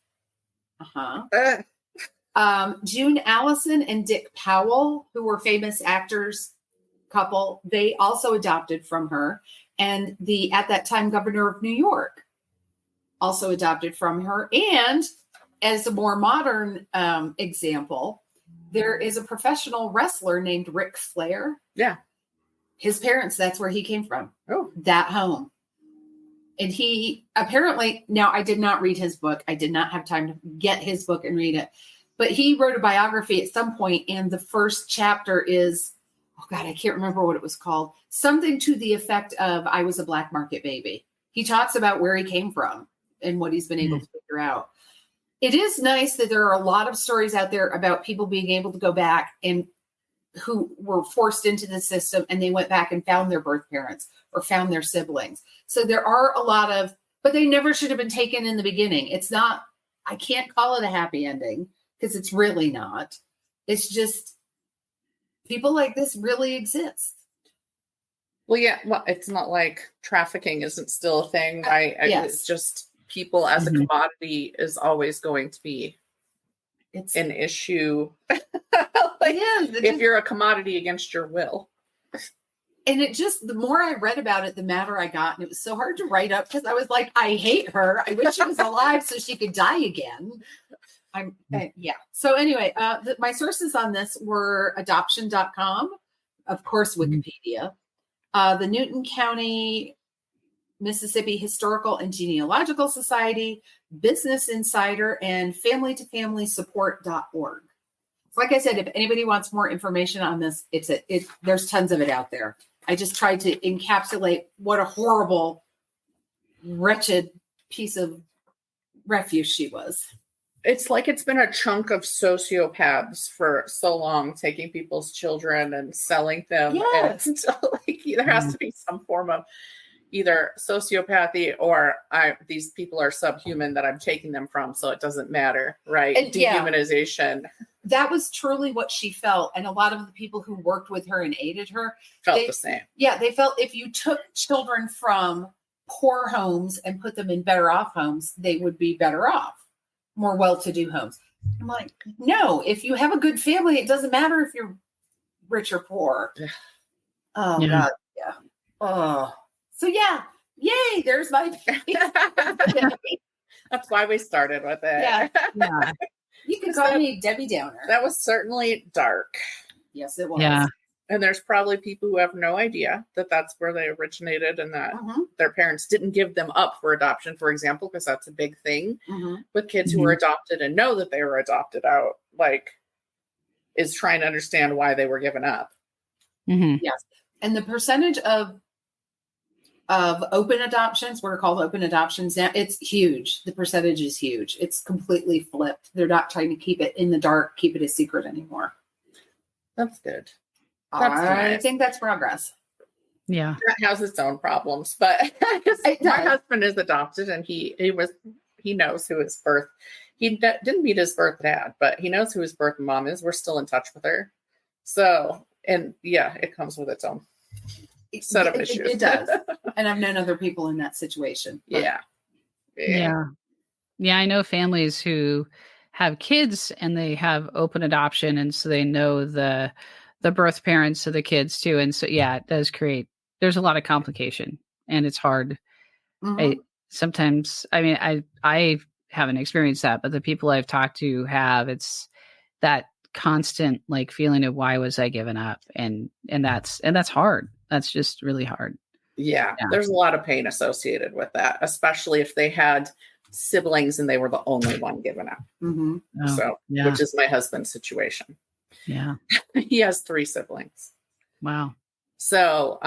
June Allison and Dick Powell, who were famous actors couple, they also adopted from her. And the, at that time, governor of New York also adopted from her. And as a more modern example, there is a professional wrestler named Ric Flair. Yeah. His parents, that's where he came from. Oh. That home. And he apparently, now I did not read his book. I did not have time to get his book and read it. But he wrote a biography at some point, and the first chapter is, oh God, I can't remember what it was called. Something to the effect of, I was a black market baby. He talks about where he came from and what he's been able to figure out. It is nice that there are a lot of stories out there about people being able to go back and who were forced into the system, and they went back and found their birth parents or found their siblings. So there are a lot of, but they never should have been taken in the beginning. It's not, I can't call it a happy ending because it's really not. It's just people like this really exist. Well, yeah, well, it's not like trafficking isn't still a thing. Yes. It's just people as a commodity is always going to be an issue. If you're a commodity against your will. And it just, the more I read about it, the madder I got. And it was so hard to write up because I was like, I hate her. I wish she was alive so she could die again. Yeah. So anyway, my sources on this were adoption.com, of course, Wikipedia, the Newton County, Mississippi Historical and Genealogical Society, Business Insider, and familytofamilysupport.org. Like I said, if anybody wants more information on this, there's tons of it out there. I just tried to encapsulate what a horrible, wretched piece of refuse she was. It's like it's been a chunk of sociopaths for so long, taking people's children and selling them. Yes. And like, there has to be some form of either sociopathy or these people are subhuman that I'm taking them from, so it doesn't matter, right? And, dehumanization. That was truly what she felt. And a lot of the people who worked with her and aided her felt the same. Yeah, they felt if you took children from poor homes and put them in better off homes, they would be better off, more well-to-do homes. I'm like, no, if you have a good family, it doesn't matter if you're rich or poor. Oh, yeah. God. Yeah. Oh. So yeah, yay, there's my That's why we started with it. Yeah. You can call me Debbie Downer. That was certainly dark. Yes, it was. Yeah. And there's probably people who have no idea that that's where they originated and that their parents didn't give them up for adoption, for example, because that's a big thing with kids who were adopted and know that they were adopted out, like, is trying to understand why they were given up. Yes. And the percentage of open adoptions, what are called open adoptions now, it's huge. The percentage is huge. It's completely flipped. They're not trying to keep it in the dark, keep it a secret anymore. That's good. I think that's progress. Yeah. That has its own problems, but my husband is adopted and he knows who his birth, he didn't meet his birth dad, but he knows who his birth mom is. We're still in touch with her. So, and yeah, it comes with its own set of issues. It does. And I've known other people in that situation. Yeah. I know families who have kids and they have open adoption, and so they know the birth parents of the kids too. And so it does create, there's a lot of complication and it's hard. I haven't experienced that, but the people I've talked to have, it's that constant like feeling of why was I given up? And that's hard. That's just really hard. Yeah. There's a lot of pain associated with that, especially if they had siblings and they were the only one given up. Which is my husband's situation. Yeah. He has 3 siblings. Wow. So,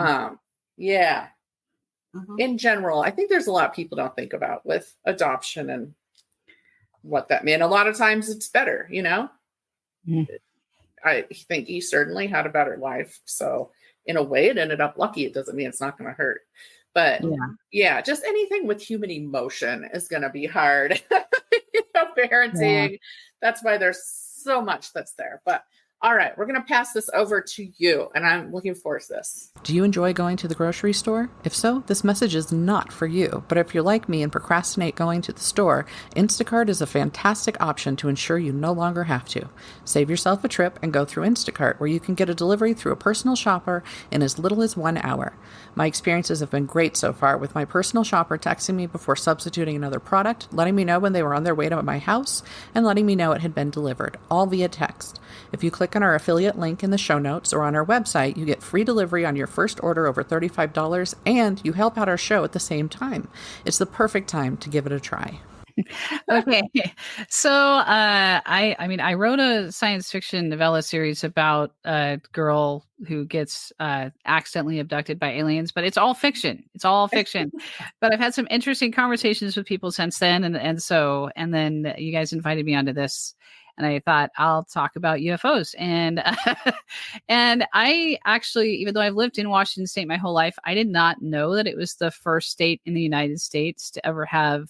in general, I think there's a lot people don't think about with adoption and what that means. A lot of times it's better, you know? I think he certainly had a better life. So in a way it ended up lucky. It doesn't mean it's not going to hurt. But just anything with human emotion is going to be hard. Parenting. That's why there's so much that's there. But All right, we're going to pass this over to you, and I'm looking forward to this. Do you enjoy going to the grocery store? If so, this message is not for you. But if you're like me and procrastinate going to the store, Instacart is a fantastic option to ensure you no longer have to. Save yourself a trip and go through Instacart, where you can get a delivery through a personal shopper in as little as 1 hour. My experiences have been great so far, with my personal shopper texting me before substituting another product, letting me know when they were on their way to my house, and letting me know it had been delivered, all via text. If you click on our affiliate link in the show notes or on our website, you get free delivery on your first order over $35, and you help out our show at the same time. It's the perfect time to give it a try. Okay. So I wrote a science fiction novella series about a girl who gets accidentally abducted by aliens, but it's all fiction. It's all fiction. But I've had some interesting conversations with people since then. And then you guys invited me onto this. And I thought I'll talk about UFOs. And and I actually, even though I've lived in Washington State my whole life, I did not know that it was the first state in the United States to ever have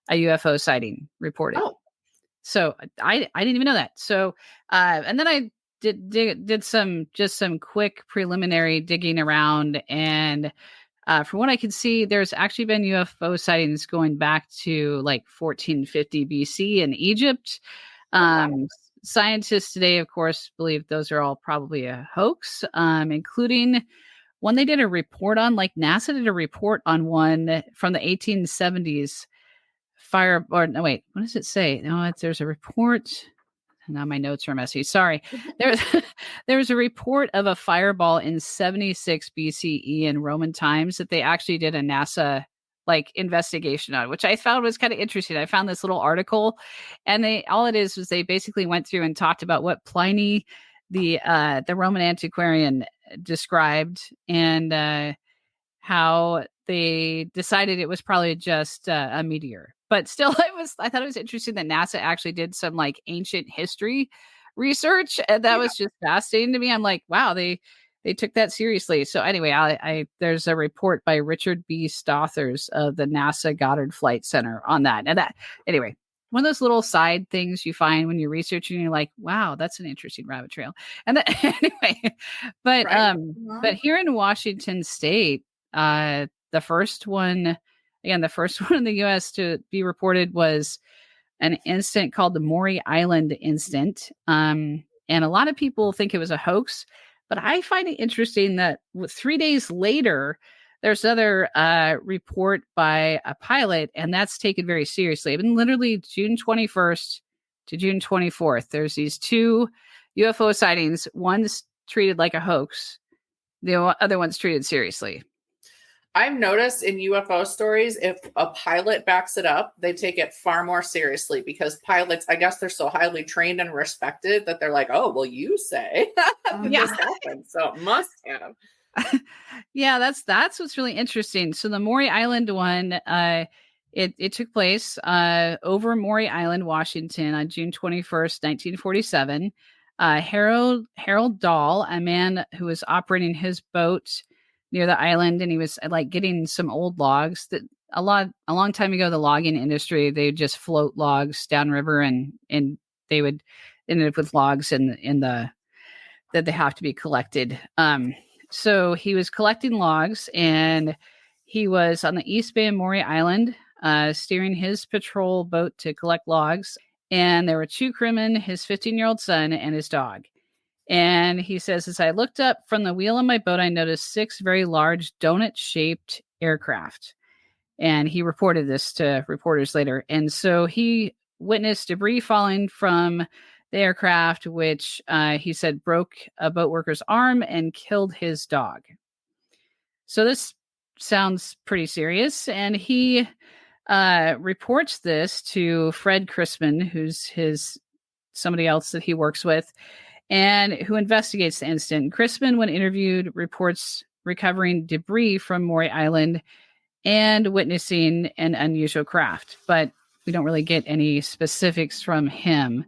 a UFO sighting reported. Oh. So I didn't even know that. So and then I did some quick preliminary digging around, and from what I can see, there's actually been UFO sightings going back to like 1450 BC in Egypt. Scientists today, of course, believe those are all probably a hoax, including one they did a report on, like NASA did a report on one from the 1870s what does it say? No, there's a report. Now my notes are messy. Sorry. There's a report of a fireball in 76 BCE in Roman times that they actually did a NASA investigation on, which I found was kind of interesting. I found this little article, and they basically went through and talked about what Pliny, the Roman antiquarian, described, and how they decided it was probably just a meteor. But still, I thought it was interesting that NASA actually did some ancient history research, and that was just fascinating to me. I'm like, wow, they took that seriously. So anyway, there's a report by Richard B. Stothers of the NASA Goddard Flight Center on that. And anyway, one of those little side things you find when you're researching, you're like, wow, that's an interesting rabbit trail. And anyway, but right. But here in Washington State, the first one in the U.S. to be reported was an incident called the Maury Island incident. And a lot of people think it was a hoax. But I find it interesting that 3 days later, there's another report by a pilot, and that's taken very seriously. I mean, literally June 21st to June 24th, there's these two UFO sightings. One's treated like a hoax. The other one's treated seriously. I've noticed in UFO stories, if a pilot backs it up, they take it far more seriously, because pilots, I guess they're so highly trained and respected that they're like, oh, well, you say this happened, so it must have. Yeah, that's what's really interesting. So the Maury Island one, it took place over Maury Island, Washington on June 21st, 1947. Harold Dahl, a man who was operating his boat near the island, and he was getting some old logs that a long time ago, the logging industry, they would just float logs downriver, and they would end up with logs that they have to be collected. So he was collecting logs, and he was on the east bay of Maury Island, steering his patrol boat to collect logs. And there were two crewmen, his 15-year-old son, and his dog. And he says, as I looked up from the wheel of my boat, I noticed 6 very large donut-shaped aircraft. And he reported this to reporters later. And so he witnessed debris falling from the aircraft, which he said broke a boat worker's arm and killed his dog. So this sounds pretty serious. And he reports this to Fred Crispin, who's somebody else that he works with, and who investigates the incident. Crispin, when interviewed, reports recovering debris from Maury Island and witnessing an unusual craft, but we don't really get any specifics from him.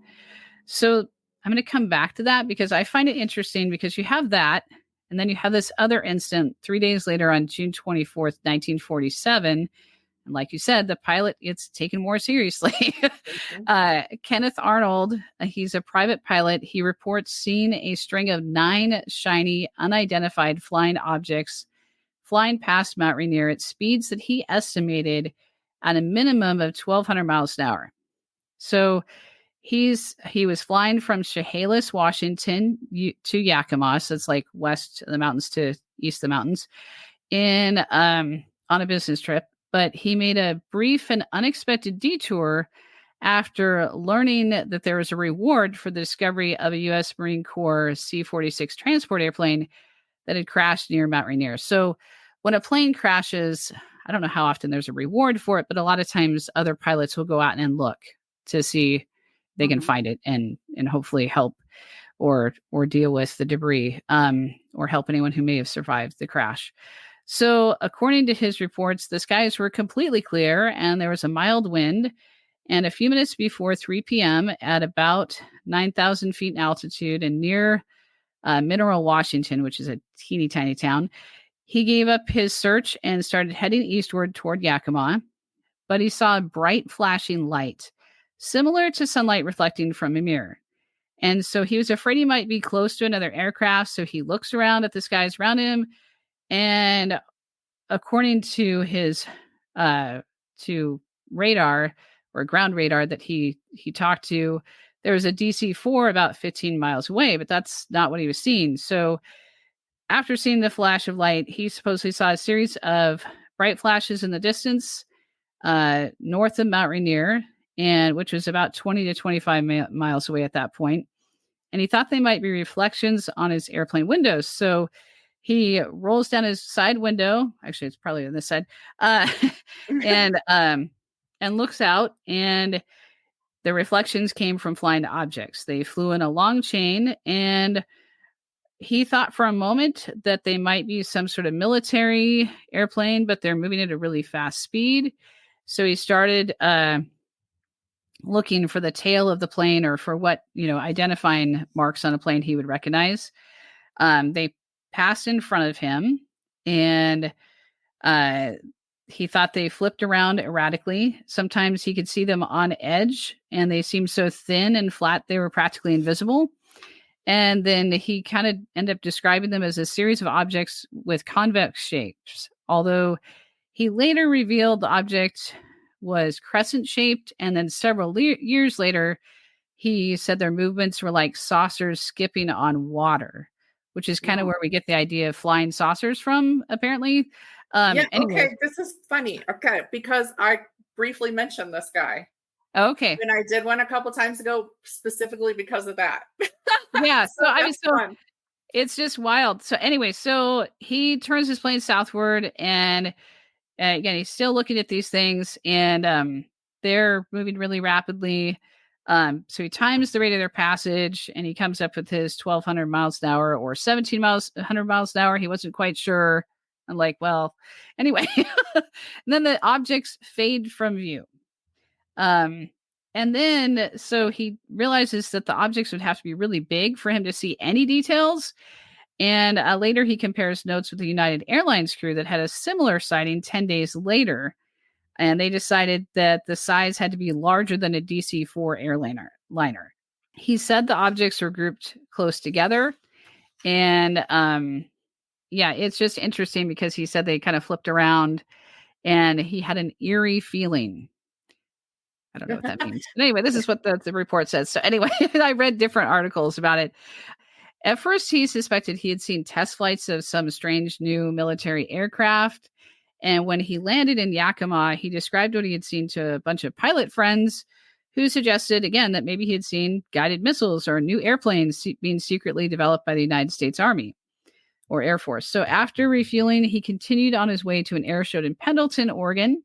So I'm going to come back to that, because I find it interesting, because you have that, and then you have this other incident 3 days later on June 24th, 1947, And like you said, the pilot gets taken more seriously. Kenneth Arnold, he's a private pilot. He reports seeing a string of 9 shiny, unidentified flying objects flying past Mount Rainier at speeds that he estimated at a minimum of 1,200 miles an hour. So he was flying from Chehalis, Washington to Yakima. So it's like west of the mountains to east of the mountains on a business trip. But he made a brief and unexpected detour after learning that there was a reward for the discovery of a U.S. Marine Corps C-46 transport airplane that had crashed near Mount Rainier. So when a plane crashes, I don't know how often there's a reward for it, but a lot of times other pilots will go out and look to see if they can find it and hopefully help or deal with the debris or help anyone who may have survived the crash. So according to his reports, the skies were completely clear and there was a mild wind. And a few minutes before 3 p.m. at about 9,000 feet in altitude and near Mineral, Washington, which is a teeny tiny town, he gave up his search and started heading eastward toward Yakima. But he saw a bright flashing light, similar to sunlight reflecting from a mirror. And so he was afraid he might be close to another aircraft. So he looks around at the skies around him. And according to his to radar or ground radar that he talked to, there was a DC-4 about 15 miles away, but that's not what he was seeing. So after seeing the flash of light, he supposedly saw a series of bright flashes in the distance north of Mount Rainier, and which was about 20 to 25 miles away at that point. And he thought they might be reflections on his airplane windows. So he rolls down his side window. Actually, it's probably on this side, and looks out, and the reflections came from flying objects. They flew in a long chain, and he thought for a moment that they might be some sort of military airplane, but they're moving at a really fast speed. So he started looking for the tail of the plane or for what, identifying marks on a plane he would recognize. They passed in front of him, and he thought they flipped around erratically. Sometimes he could see them on edge, and they seemed so thin and flat they were practically invisible. And then he kind of ended up describing them as a series of objects with convex shapes, although he later revealed the object was crescent-shaped, and then several years later, he said their movements were like saucers skipping on water, which is kind of where we get the idea of flying saucers from, apparently. Anyway. Okay, this is funny. Okay, because I briefly mentioned this guy. Okay. And I did one a couple times ago specifically because of that. Yeah, it's just wild. So anyway, so he turns his plane southward, and again, he's still looking at these things, and they're moving really rapidly. So he times the rate of their passage, and he comes up with his 1,200 miles an hour or 1,700 miles an hour. He wasn't quite sure. I'm like, well, anyway. And then the objects fade from view. And then, so he realizes that the objects would have to be really big for him to see any details. And later he compares notes with the United Airlines crew that had a similar sighting 10 days later. And they decided that the size had to be larger than a DC-4 airliner. He said the objects were grouped close together. And it's just interesting because he said they kind of flipped around, and he had an eerie feeling. I don't know what that means. But anyway, this is what the report says. So anyway, I read different articles about it. At first, he suspected he had seen test flights of some strange new military aircraft. And when he landed in Yakima, he described what he had seen to a bunch of pilot friends who suggested, again, that maybe he had seen guided missiles or new airplanes being secretly developed by the United States Army or Air Force. So after refueling, he continued on his way to an air show in Pendleton, Oregon.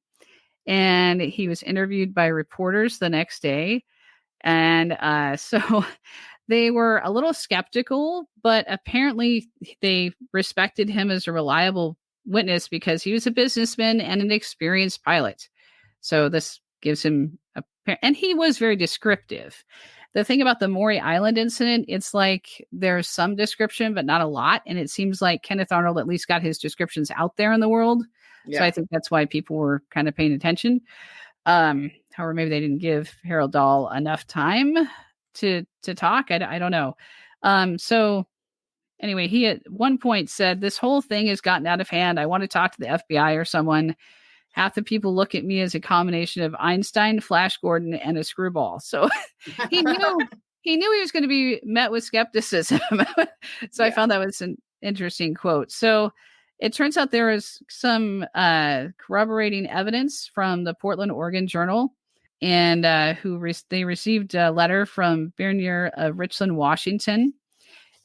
And he was interviewed by reporters the next day. And so they were a little skeptical, but apparently they respected him as a reliable witness because he was a businessman and an experienced pilot. So this gives him and he was very descriptive. The thing about the Maury Island incident, it's like there's some description, but not a lot. And it seems like Kenneth Arnold at least got his descriptions out there in the world So I think that's why people were kind of paying attention. However, maybe they didn't give Harold Dahl enough time to talk. I don't know. So anyway, he at one point said, "This whole thing has gotten out of hand. I want to talk to the FBI or someone. Half the people look at me as a combination of Einstein, Flash Gordon, and a screwball." So he knew he was going to be met with skepticism. So I found that was an interesting quote. So it turns out there is some corroborating evidence from the Portland, Oregon Journal, and they received a letter from Bernier of Richland, Washington,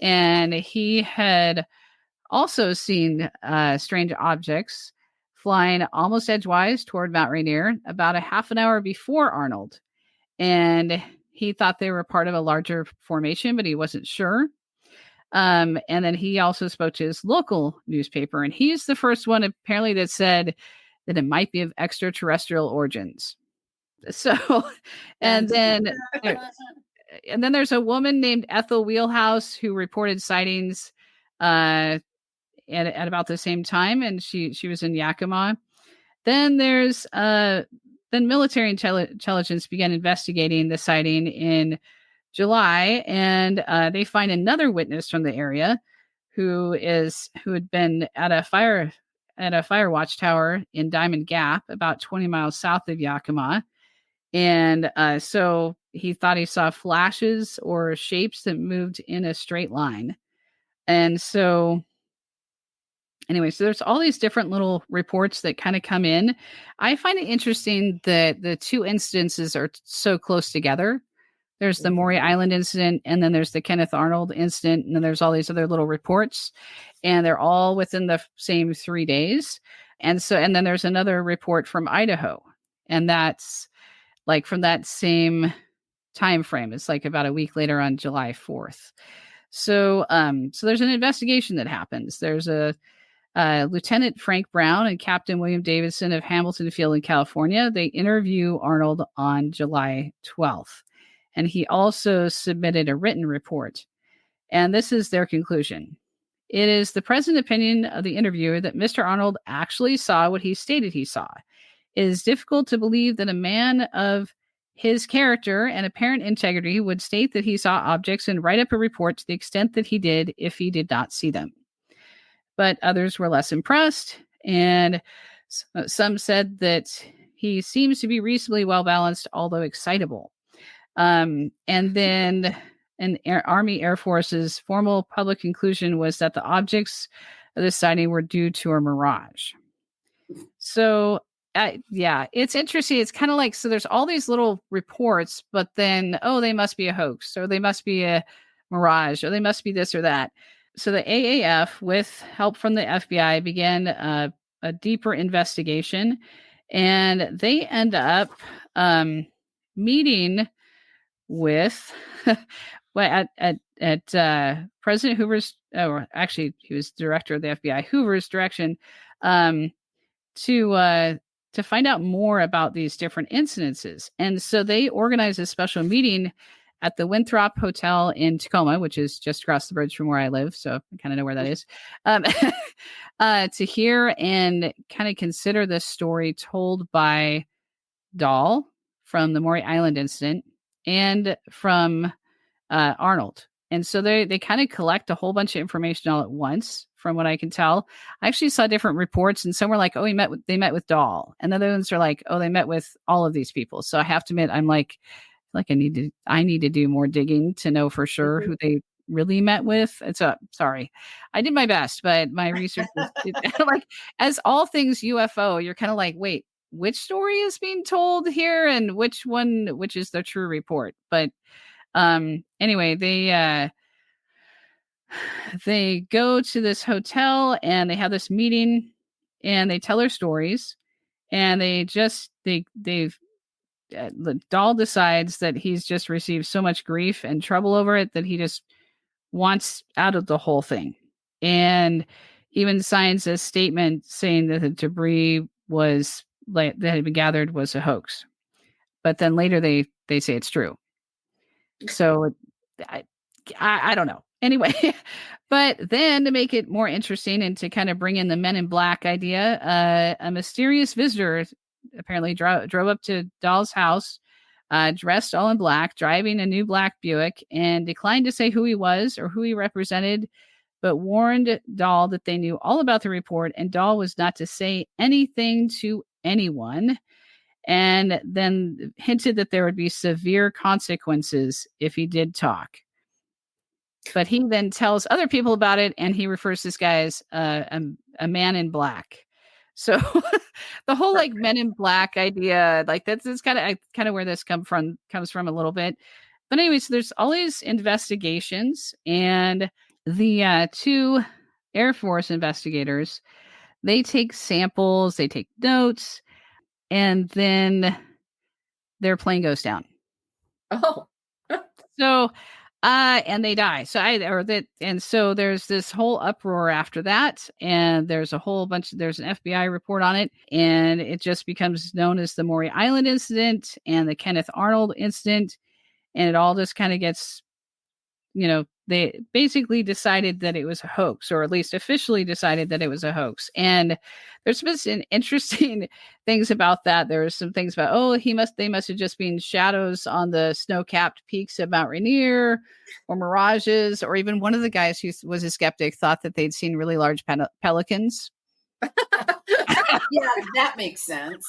and he had also seen strange objects flying almost edgewise toward Mount Rainier about a half an hour before Arnold. And he thought they were part of a larger formation, but he wasn't sure. And then he also spoke to his local newspaper, and he's the first one apparently that said that it might be of extraterrestrial origins. So, and then there's a woman named Ethel Wheelhouse who reported sightings at about the same time, and she was in Yakima. Then there's then military intelligence began investigating the sighting in July, and they find another witness from the area who had been at a fire watchtower in Diamond Gap, about 20 miles south of Yakima. And so he thought he saw flashes or shapes that moved in a straight line. And so anyway, so there's all these different little reports that kind of come in. I find it interesting that the two instances are so close together. There's the Maury Island incident, and then there's the Kenneth Arnold incident, and then there's all these other little reports, and they're all within the same 3 days. And then there's another report from Idaho, and that's like from that same time frame. It's like about a week later on July 4th. So there's an investigation that happens. There's a Lieutenant Frank Brown and Captain William Davidson of Hamilton Field in California. They interview Arnold on July 12th. And he also submitted a written report. And this is their conclusion. It is the present opinion of the interviewer that Mr. Arnold actually saw what he stated he saw. It is difficult to believe that a man of his character and apparent integrity would state that he saw objects and write up a report to the extent that he did if he did not see them. But others were less impressed, and some said that he seems to be reasonably well-balanced, although excitable. And then Army Air Force's formal public conclusion was that the objects of the sighting were due to a mirage. So, it's interesting. It's kind of like, so there's all these little reports, but then, they must be a hoax, or they must be a mirage, or they must be this or that. So the AAF, with help from the FBI, began a deeper investigation, and they end up meeting with at President Hoover's, or actually he was director of the FBI, Hoover's direction, to find out more about these different incidences. And so they organized a special meeting at the Winthrop Hotel in Tacoma, which is just across the bridge from where I live. So I kind of know where that is, to hear and kind of consider this story told by Dahl from the Maury Island incident and from Arnold. And so they kind of collect a whole bunch of information all at once, from what I can tell. I actually saw different reports, and some were like, they met with Dahl. And the other ones are like, they met with all of these people. So I have to admit, I'm like I need to do more digging to know for sure who they really met with. Sorry, I did my best, but my research was like, as all things UFO, you're kind of like, wait, which story is being told here, and which is the true report? But anyway, they go to this hotel and they have this meeting, and they tell their stories, and Dahl decides that he's just received so much grief and trouble over it that he just wants out of the whole thing, and even signs a statement saying that the debris that had been gathered was a hoax. But then later they say it's true. So I don't know. Anyway, but then to make it more interesting and to kind of bring in the Men in Black idea, a mysterious visitor apparently drove up to Dahl's house, dressed all in black, driving a new black Buick, and declined to say who he was or who he represented, but warned Dahl that they knew all about the report, and Dahl was not to say anything to anyone, and then hinted that there would be severe consequences if he did talk. But he then tells other people about it, and he refers to this guy as a man in black. So the whole like Men in Black idea, like that's kind of where this comes from a little bit. But anyway, so there's all these investigations, and the two Air Force investigators, they take samples, they take notes, and then their plane goes down. Oh, so. And they die. So there's this whole uproar after that. And there's a whole there's an FBI report on it. And it just becomes known as the Maury Island incident and the Kenneth Arnold incident. And it all just kind of gets, they basically decided that it was a hoax, or at least officially decided that it was a hoax. And there's been some interesting things about that. There were some things about, they must have just been shadows on the snow-capped peaks of Mount Rainier, or mirages, or even one of the guys who was a skeptic thought that they'd seen really large pelicans. Yeah, that makes sense.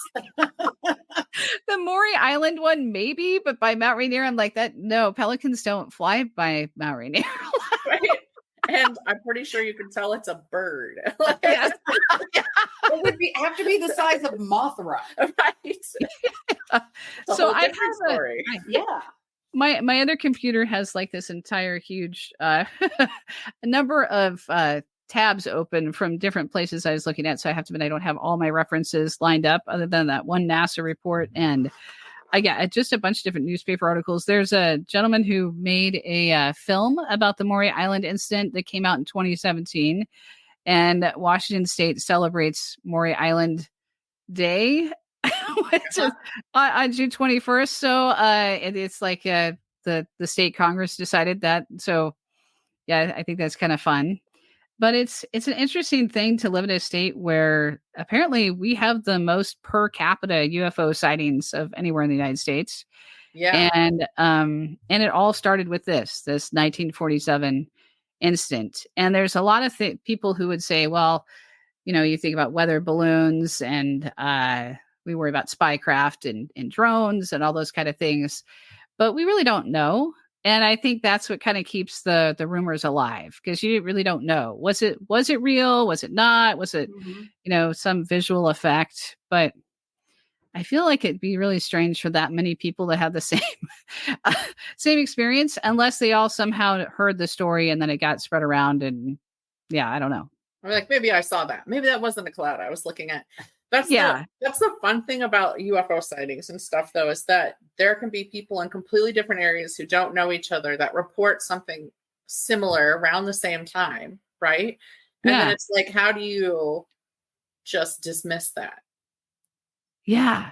The Maury Island one, maybe, but by Mount Rainier, I'm like that. No, pelicans don't fly by Mount Rainier. Right. And I'm pretty sure you can tell it's a bird. Yes. It would have to be the size of Mothra. Right. So I have story. My other computer has like this entire huge a number of tabs open from different places I was looking at. So I don't have all my references lined up other than that one NASA report. And I got just a bunch of different newspaper articles. There's a gentleman who made a film about the Maury Island incident that came out in 2017. And Washington State celebrates Maury Island Day, which is on June 21st. So it's like the state Congress decided that. So yeah, I think that's kind of fun. But it's an interesting thing to live in a state where apparently we have the most per capita UFO sightings of anywhere in the United States. Yeah. And it all started with this 1947 incident. And there's a lot of people who would say, well, you think about weather balloons and we worry about spycraft and drones and all those kind of things, but we really don't know. And I think that's what kind of keeps the rumors alive, because you really don't know. Was it real? Was it not? Was it, some visual effect? But I feel like it'd be really strange for that many people to have the same experience, unless they all somehow heard the story and then it got spread around. And yeah, I don't know. I'm like, maybe I saw that. Maybe that wasn't a cloud I was looking at. That's the fun thing about UFO sightings and stuff, though, is that there can be people in completely different areas who don't know each other that report something similar around the same time, right? And then it's like, how do you just dismiss that? Yeah.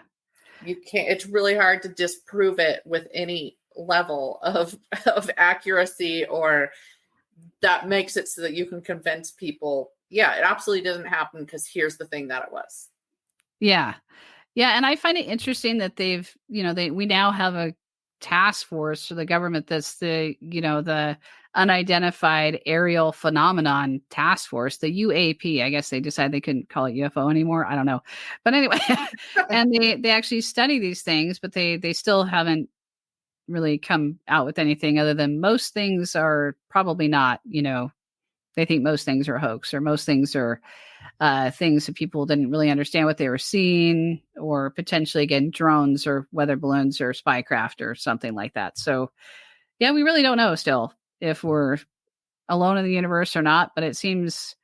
You can't. It's really hard to disprove it with any level of accuracy, or that makes it so that you can convince people, yeah, it absolutely doesn't happen because here's the thing that it was. Yeah. Yeah. And I find it interesting that we now have a task force for the government that's the unidentified aerial phenomenon task force, the UAP. I guess they decided they couldn't call it UFO anymore. I don't know. But anyway, and they actually study these things, but they still haven't really come out with anything other than most things are probably not, they think most things are a hoax, or most things are things that people didn't really understand what they were seeing, or potentially, again, drones or weather balloons or spycraft or something like that. So yeah, we really don't know still if we're alone in the universe or not, but it seems,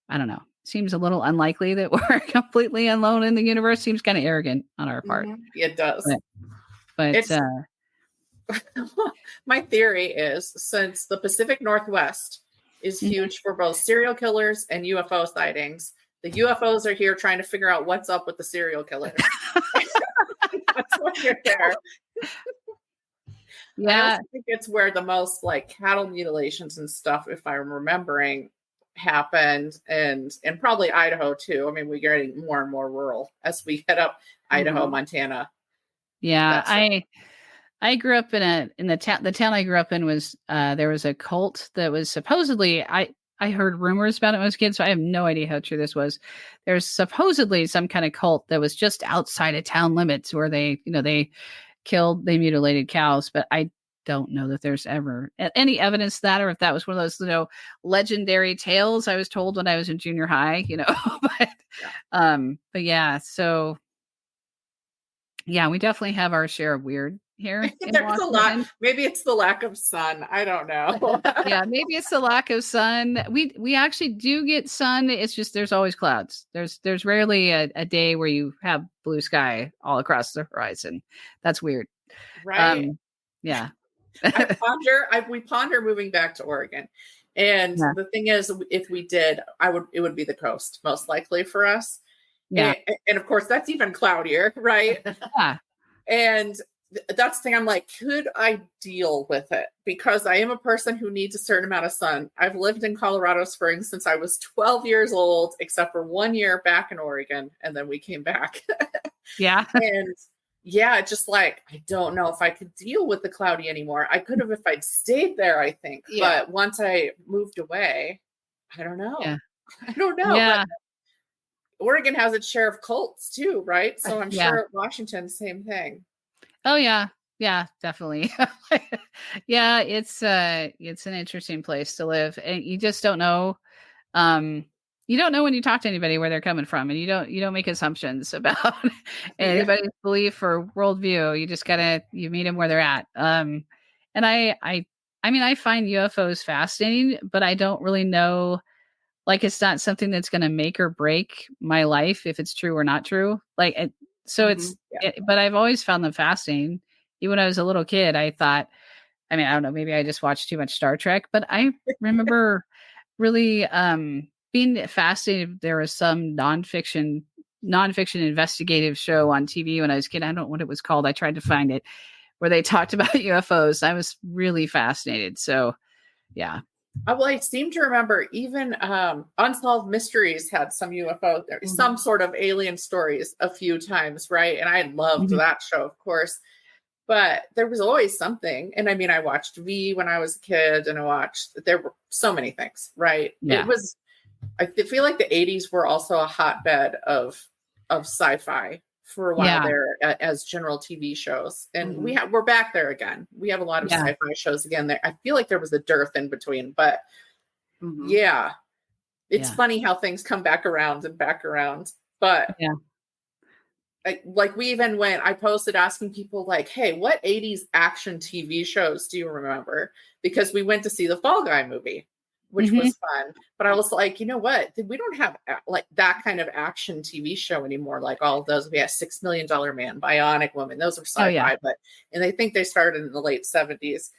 I don't know, seems a little unlikely that we're completely alone in the universe. Seems kind of arrogant on our part. Mm-hmm. It does. But my theory is, since the Pacific Northwest is huge for both serial killers and UFO sightings, the UFOs are here trying to figure out what's up with the serial killers. That's why you're there. Yeah. I also think it's where the most like cattle mutilations and stuff, if I'm remembering, happened, and probably Idaho too. I mean, we're getting more and more rural as we head up Idaho, Montana. Yeah, I grew up in the town I grew up in was there was a cult that was supposedly I heard rumors about it when I was a kid, so I have no idea how true this was. There's supposedly some kind of cult that was just outside of town limits where they mutilated cows, but I don't know that there's ever any evidence of that, or if that was one of those, legendary tales I was told when I was in junior high, but yeah, so yeah, we definitely have our share of weird here. There's a lot. Maybe it's the lack of sun. I don't know. Yeah, maybe it's the lack of sun. We actually do get sun. It's just there's always clouds. There's rarely a day where you have blue sky all across the horizon. That's weird. Right. Yeah. We ponder moving back to Oregon. And the thing is, if we did, it would be the coast most likely for us. Yeah. And of course that's even cloudier, right? Yeah. And that's the thing. I'm like, could I deal with it? Because I am a person who needs a certain amount of sun. I've lived in Colorado Springs since I was 12 years old, except for 1 year back in Oregon. And then we came back. Yeah. And yeah, just like, I don't know if I could deal with the cloudy anymore. I could have if I'd stayed there, I think. Yeah. But once I moved away, I don't know. Yeah. I don't know. Yeah. But Oregon has its share of cults too, right? So I'm sure Washington, same thing. Oh yeah. Yeah, definitely. Yeah, it's an interesting place to live. And you just don't know. You don't know when you talk to anybody where they're coming from, and you don't make assumptions about anybody's belief or worldview. You just you meet them where they're at. And I mean, I find UFOs fascinating, but I don't really know, like, it's not something that's going to make or break my life if it's true or not true. Like, but I've always found them fascinating. Even when I was a little kid, I thought, I mean, I don't know, maybe I just watched too much Star Trek, but I remember really, being fascinated. There was some nonfiction investigative show on TV when I was a kid. I don't know what it was called. I tried to find it, where they talked about UFOs. I was really fascinated. So, yeah. Well, I seem to remember even Unsolved Mysteries had some UFO, some sort of alien stories a few times, right? And I loved that show, of course. But there was always something. And I mean, I watched V when I was a kid, and there were so many things, right? Yeah. I feel like the 80s were also a hotbed of sci-fi for a while there as general TV shows. And we're back there again. We have a lot of sci-fi shows again there. I feel like there was a dearth in between, but it's funny how things come back around and back around. But I posted asking people like, hey, what 80s action TV shows do you remember? Because we went to see the Fall Guy movie, which was fun. But I was like, you know what? We don't have like that kind of action TV show anymore. Like all of those, we had $6 Million Man, Bionic Woman. Those are sci-fi, and I think they started in the late 70s.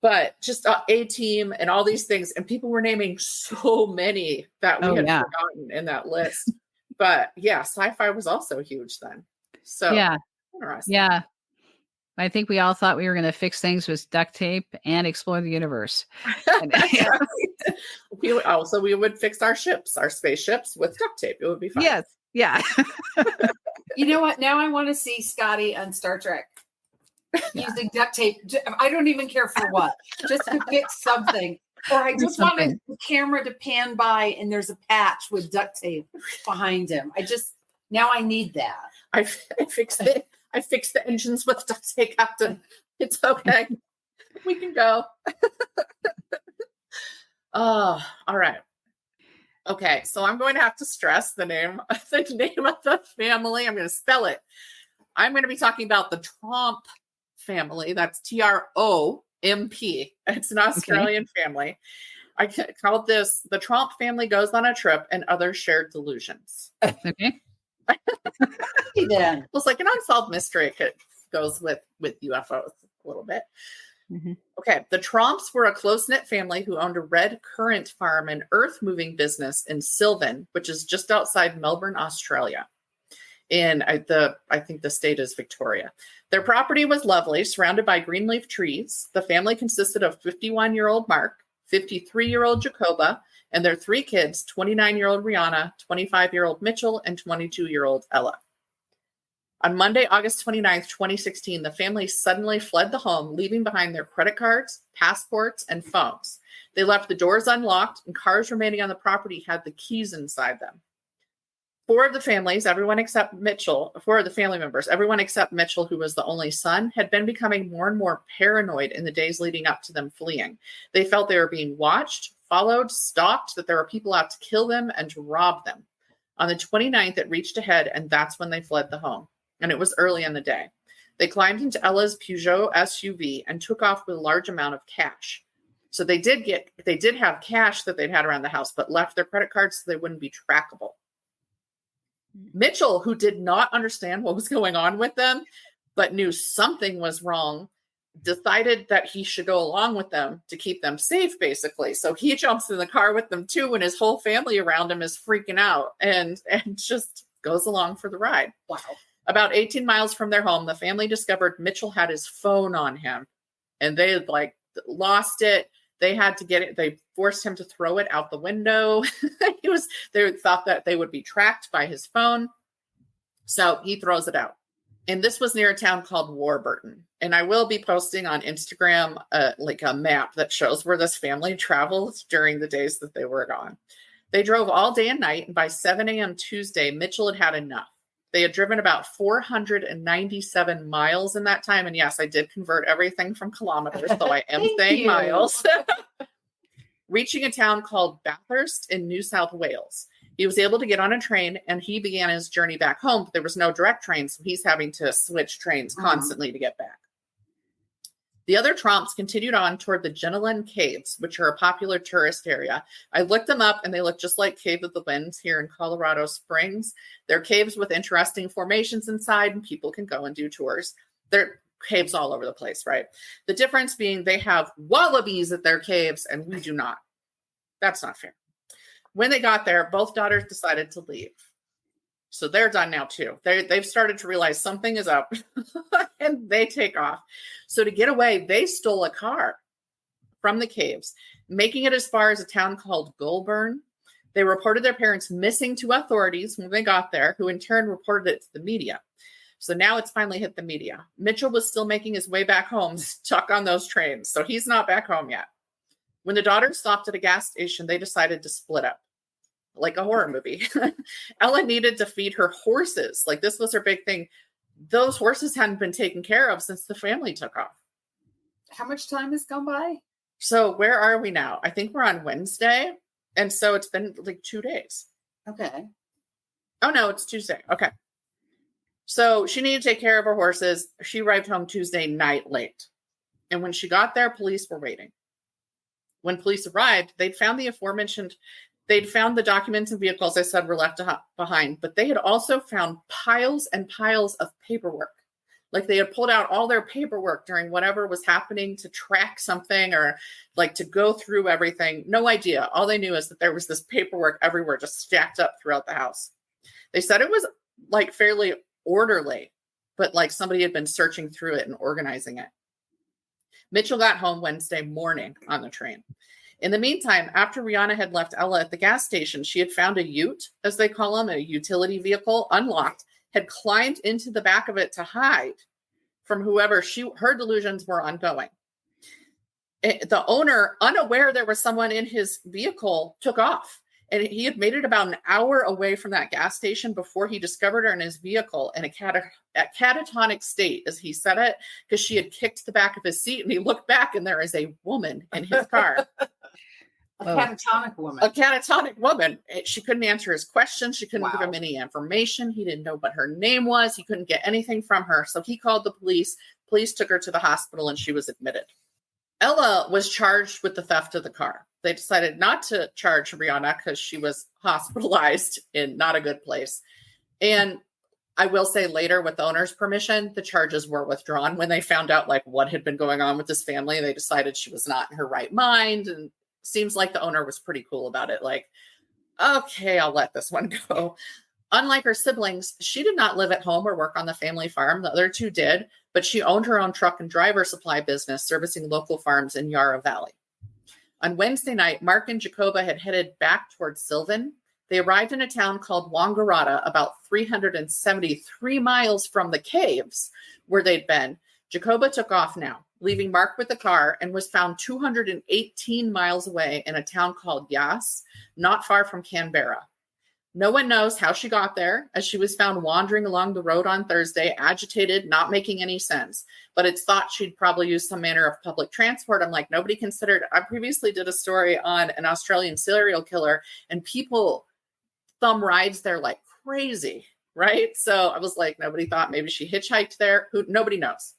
But just A-Team and all these things. And people were naming so many that we had forgotten in that list. But yeah, sci-fi was also huge then. So interesting. Yeah. I think we all thought we were going to fix things with duct tape and explore the universe. We would fix our spaceships with duct tape. It would be fun. Yes. Yeah. You know what? Now I want to see Scotty on Star Trek using duct tape. I don't even care for what, just to fix something. Or I just want the camera to pan by and there's a patch with duct tape behind him. Now I need that. I fixed it. I fixed the engines with duct tape, Captain. It's okay. We can go. Oh, all right. Okay, so I'm going to have to stress the name of the family. I'm going to spell it. I'm going to be talking about the Tromp family. That's Tromp. It's an Australian family. I called this "The Tromp Family Goes on a Trip and Other Shared Delusions." Okay. Yeah. It was like an unsolved mystery. It goes with UFOs a little bit. Okay. The Tromps were a close-knit family who owned a red currant farm and earth-moving business in Sylvan, which is just outside Melbourne, Australia. in I think the state is Victoria. Their property was lovely, surrounded by green leaf trees. The family consisted of 51-year-old Mark, 53-year-old Jacoba, and their 3 kids, 29-year-old Rihanna, 25-year-old Mitchell, and 22-year-old Ella. On Monday, August 29th, 2016, the family suddenly fled the home, leaving behind their credit cards, passports, and phones. They left the doors unlocked, and cars remaining on the property had the keys inside them. 4 of the family members, everyone except Mitchell, who was the only son, had been becoming more and more paranoid in the days leading up to them fleeing. They felt they were being watched, followed, stalked, that there were people out to kill them and to rob them. On the 29th, it reached a head, and that's when they fled the home. And it was early in the day. They climbed into Ella's Peugeot SUV and took off with a large amount of cash. So they did have cash that they'd had around the house, but left their credit cards so they wouldn't be trackable. Mitchell, who did not understand what was going on with them, but knew something was wrong, decided that he should go along with them to keep them safe, basically. So he jumps in the car with them too, and his whole family around him is freaking out and just goes along for the ride. Wow. About 18 miles from their home, the family discovered Mitchell had his phone on him, and they had lost it. They had to get it. They forced him to throw it out the window. They thought that they would be tracked by his phone. So he throws it out. And this was near a town called Warburton. And I will be posting on Instagram a map that shows where this family traveled during the days that they were gone. They drove all day and night. And by 7 a.m. Tuesday, Mitchell had had enough. They had driven about 497 miles in that time. And yes, I did convert everything from kilometers, so I am saying miles. Reaching a town called Bathurst in New South Wales. He was able to get on a train and he began his journey back home. But there was no direct train, so he's having to switch trains constantly to get back. The other Tromps continued on toward the Genelin Caves, which are a popular tourist area. I looked them up, and they look just like Cave of the Winds here in Colorado Springs. They're caves with interesting formations inside, and people can go and do tours. They're caves all over the place, right? The difference being they have wallabies at their caves, and we do not. That's not fair. When they got there, both daughters decided to leave. So they're done now too. They've started to realize something is up and they take off. So to get away, they stole a car from the caves, making it as far as a town called Goulburn. They reported their parents missing to authorities when they got there, who in turn reported it to the media. So now it's finally hit the media. Mitchell was still making his way back home, stuck on those trains. So he's not back home yet. When the daughters stopped at a gas station, they decided to split up. Like a horror movie. Ella needed to feed her horses. This was her big thing. Those horses hadn't been taken care of since the family took off. How much time has gone by? So where are we now? I think we're on Wednesday. And so it's been 2 days. Okay. Oh, no, it's Tuesday. Okay. So she needed to take care of her horses. She arrived home Tuesday night late. And when she got there, police were waiting. When police arrived, they'd found the documents and vehicles they said were left behind, but they had also found piles and piles of paperwork. They had pulled out all their paperwork during whatever was happening to track something or to go through everything. No idea. All they knew is that there was this paperwork everywhere just stacked up throughout the house. They said it was fairly orderly, but somebody had been searching through it and organizing it. Mitchell got home Wednesday morning on the train. In the meantime, after Rihanna had left Ella at the gas station, she had found a ute, as they call them, a utility vehicle, unlocked, had climbed into the back of it to hide from whoever her delusions were ongoing. The owner, unaware there was someone in his vehicle, took off. And he had made it about an hour away from that gas station before he discovered her in his vehicle in a catatonic state, as he said it, because she had kicked the back of his seat. And he looked back and there is a woman in his car. A catatonic woman. A catatonic woman. She couldn't answer his questions. She couldn't give him any information. He didn't know what her name was. He couldn't get anything from her. So he called the police. Police took her to the hospital and she was admitted. Ella was charged with the theft of the car. They decided not to charge Rihanna because she was hospitalized in not a good place. And I will say later, with the owner's permission, the charges were withdrawn when they found out what had been going on with this family. They decided she was not in her right mind. And seems like the owner was pretty cool about it. Okay, I'll let this one go. Unlike her siblings, she did not live at home or work on the family farm. The other two did, but she owned her own truck and driver supply business servicing local farms in Yarra Valley. On Wednesday night, Mark and Jacoba had headed back towards Sylvan. They arrived in a town called Wangaratta, about 373 miles from the caves where they'd been. Jacoba took off now, leaving Mark with the car, and was found 218 miles away in a town called Yass, not far from Canberra. No one knows how she got there, as she was found wandering along the road on Thursday, agitated, not making any sense. But it's thought she'd probably use some manner of public transport. I'm like, nobody considered. I previously did a story on an Australian serial killer, and people thumb rides there like crazy, right? So I was like, nobody thought maybe she hitchhiked there. Nobody knows.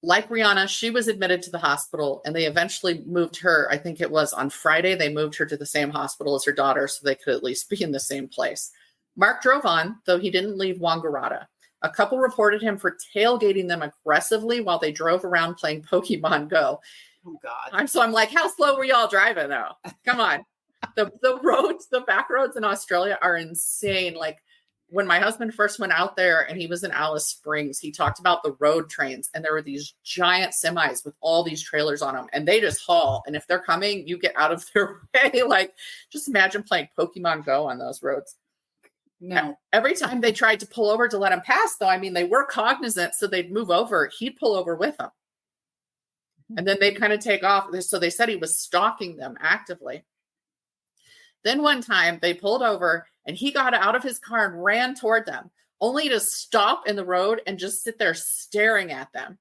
Like Rihanna, she was admitted to the hospital, and they eventually moved her. I think it was on Friday. They moved her to the same hospital as her daughter so they could at least be in the same place. Mark drove on, though he didn't leave Wangaratta. A couple reported him for tailgating them aggressively while they drove around playing Pokemon Go. Oh, God. I'm like, how slow were y'all driving, though? Come on. The roads, the back roads in Australia are insane. Like, when my husband first went out there and he was in Alice Springs, he talked about the road trains, and there were these giant semis with all these trailers on them, and they just haul. And if they're coming, you get out of their way. Like, just imagine playing Pokemon Go on those roads. No. Every time they tried to pull over to let him pass, though, I mean, they were cognizant, so they'd move over. He'd pull over with them. And then they'd kind of take off. So they said he was stalking them actively. Then one time they pulled over and he got out of his car and ran toward them, only to stop in the road and just sit there staring at them.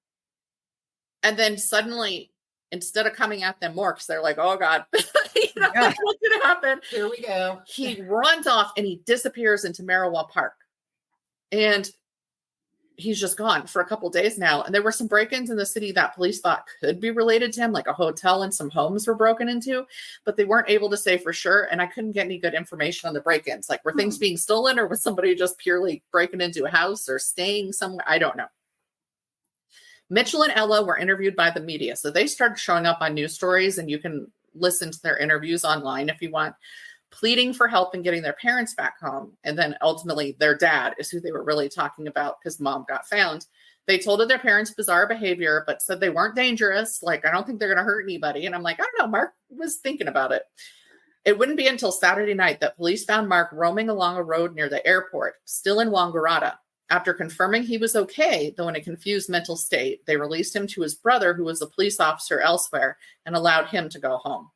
And then suddenly, instead of coming at them more, because they're like, oh, God, like, what's going to happen? Here we go. He runs off and he disappears into Marowak Park. And he's just gone for a couple of days now. And there were some break-ins in the city that police thought could be related to him, like a hotel and some homes were broken into, but they weren't able to say for sure. And I couldn't get any good information on the break-ins. Like, were things being stolen, or was somebody just purely breaking into a house or staying somewhere? I don't know. Mitchell and Ella were interviewed by the media. So they started showing up on news stories, and you can listen to their interviews online if you want, pleading for help in getting their parents back home. And then ultimately their dad is who they were really talking about, because mom got found. They told of their parents' bizarre behavior, but said they weren't dangerous. Like, I don't think they're going to hurt anybody. And I'm like, I don't know. Mark was thinking about it. It wouldn't be until Saturday night that police found Mark roaming along a road near the airport, still in Wangaratta. After confirming he was okay, though in a confused mental state, they released him to his brother, who was a police officer elsewhere, and allowed him to go home.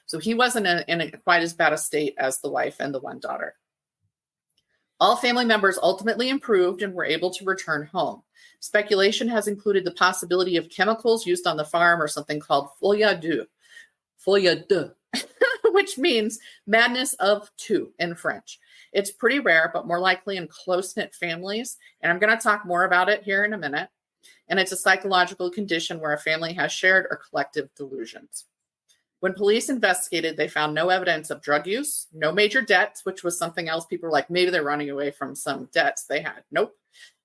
So he wasn't in quite as bad a state as the wife and the one daughter. All family members ultimately improved and were able to return home. Speculation has included the possibility of chemicals used on the farm, or something called folie deux, which means madness of two in French. It's pretty rare, but more likely in close-knit families. And I'm going to talk more about it here in a minute. And it's a psychological condition where a family has shared or collective delusions. When police investigated, they found no evidence of drug use, no major debts, which was something else. People were like, maybe they're running away from some debts they had. Nope.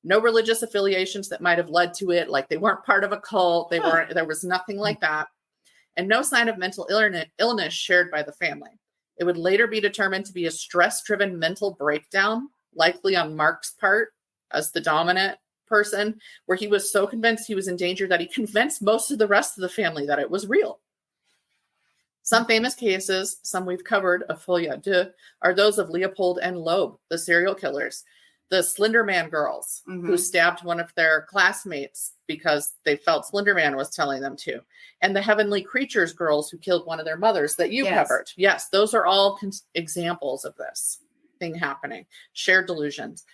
No religious affiliations that might have led to it. Like, they weren't part of a cult. There was nothing like that. And no sign of mental illness shared by the family. It would later be determined to be a stress-driven mental breakdown, likely on Mark's part as the dominant person, where he was so convinced he was in danger that he convinced most of the rest of the family that it was real. Some famous cases, some we've covered, of folie deux, are those of Leopold and Loeb, the serial killers, the Slender Man girls who stabbed one of their classmates because they felt Slender Man was telling them to, and the Heavenly Creatures girls who killed one of their mothers that you covered. Yes, those are all examples of this thing happening, shared delusions.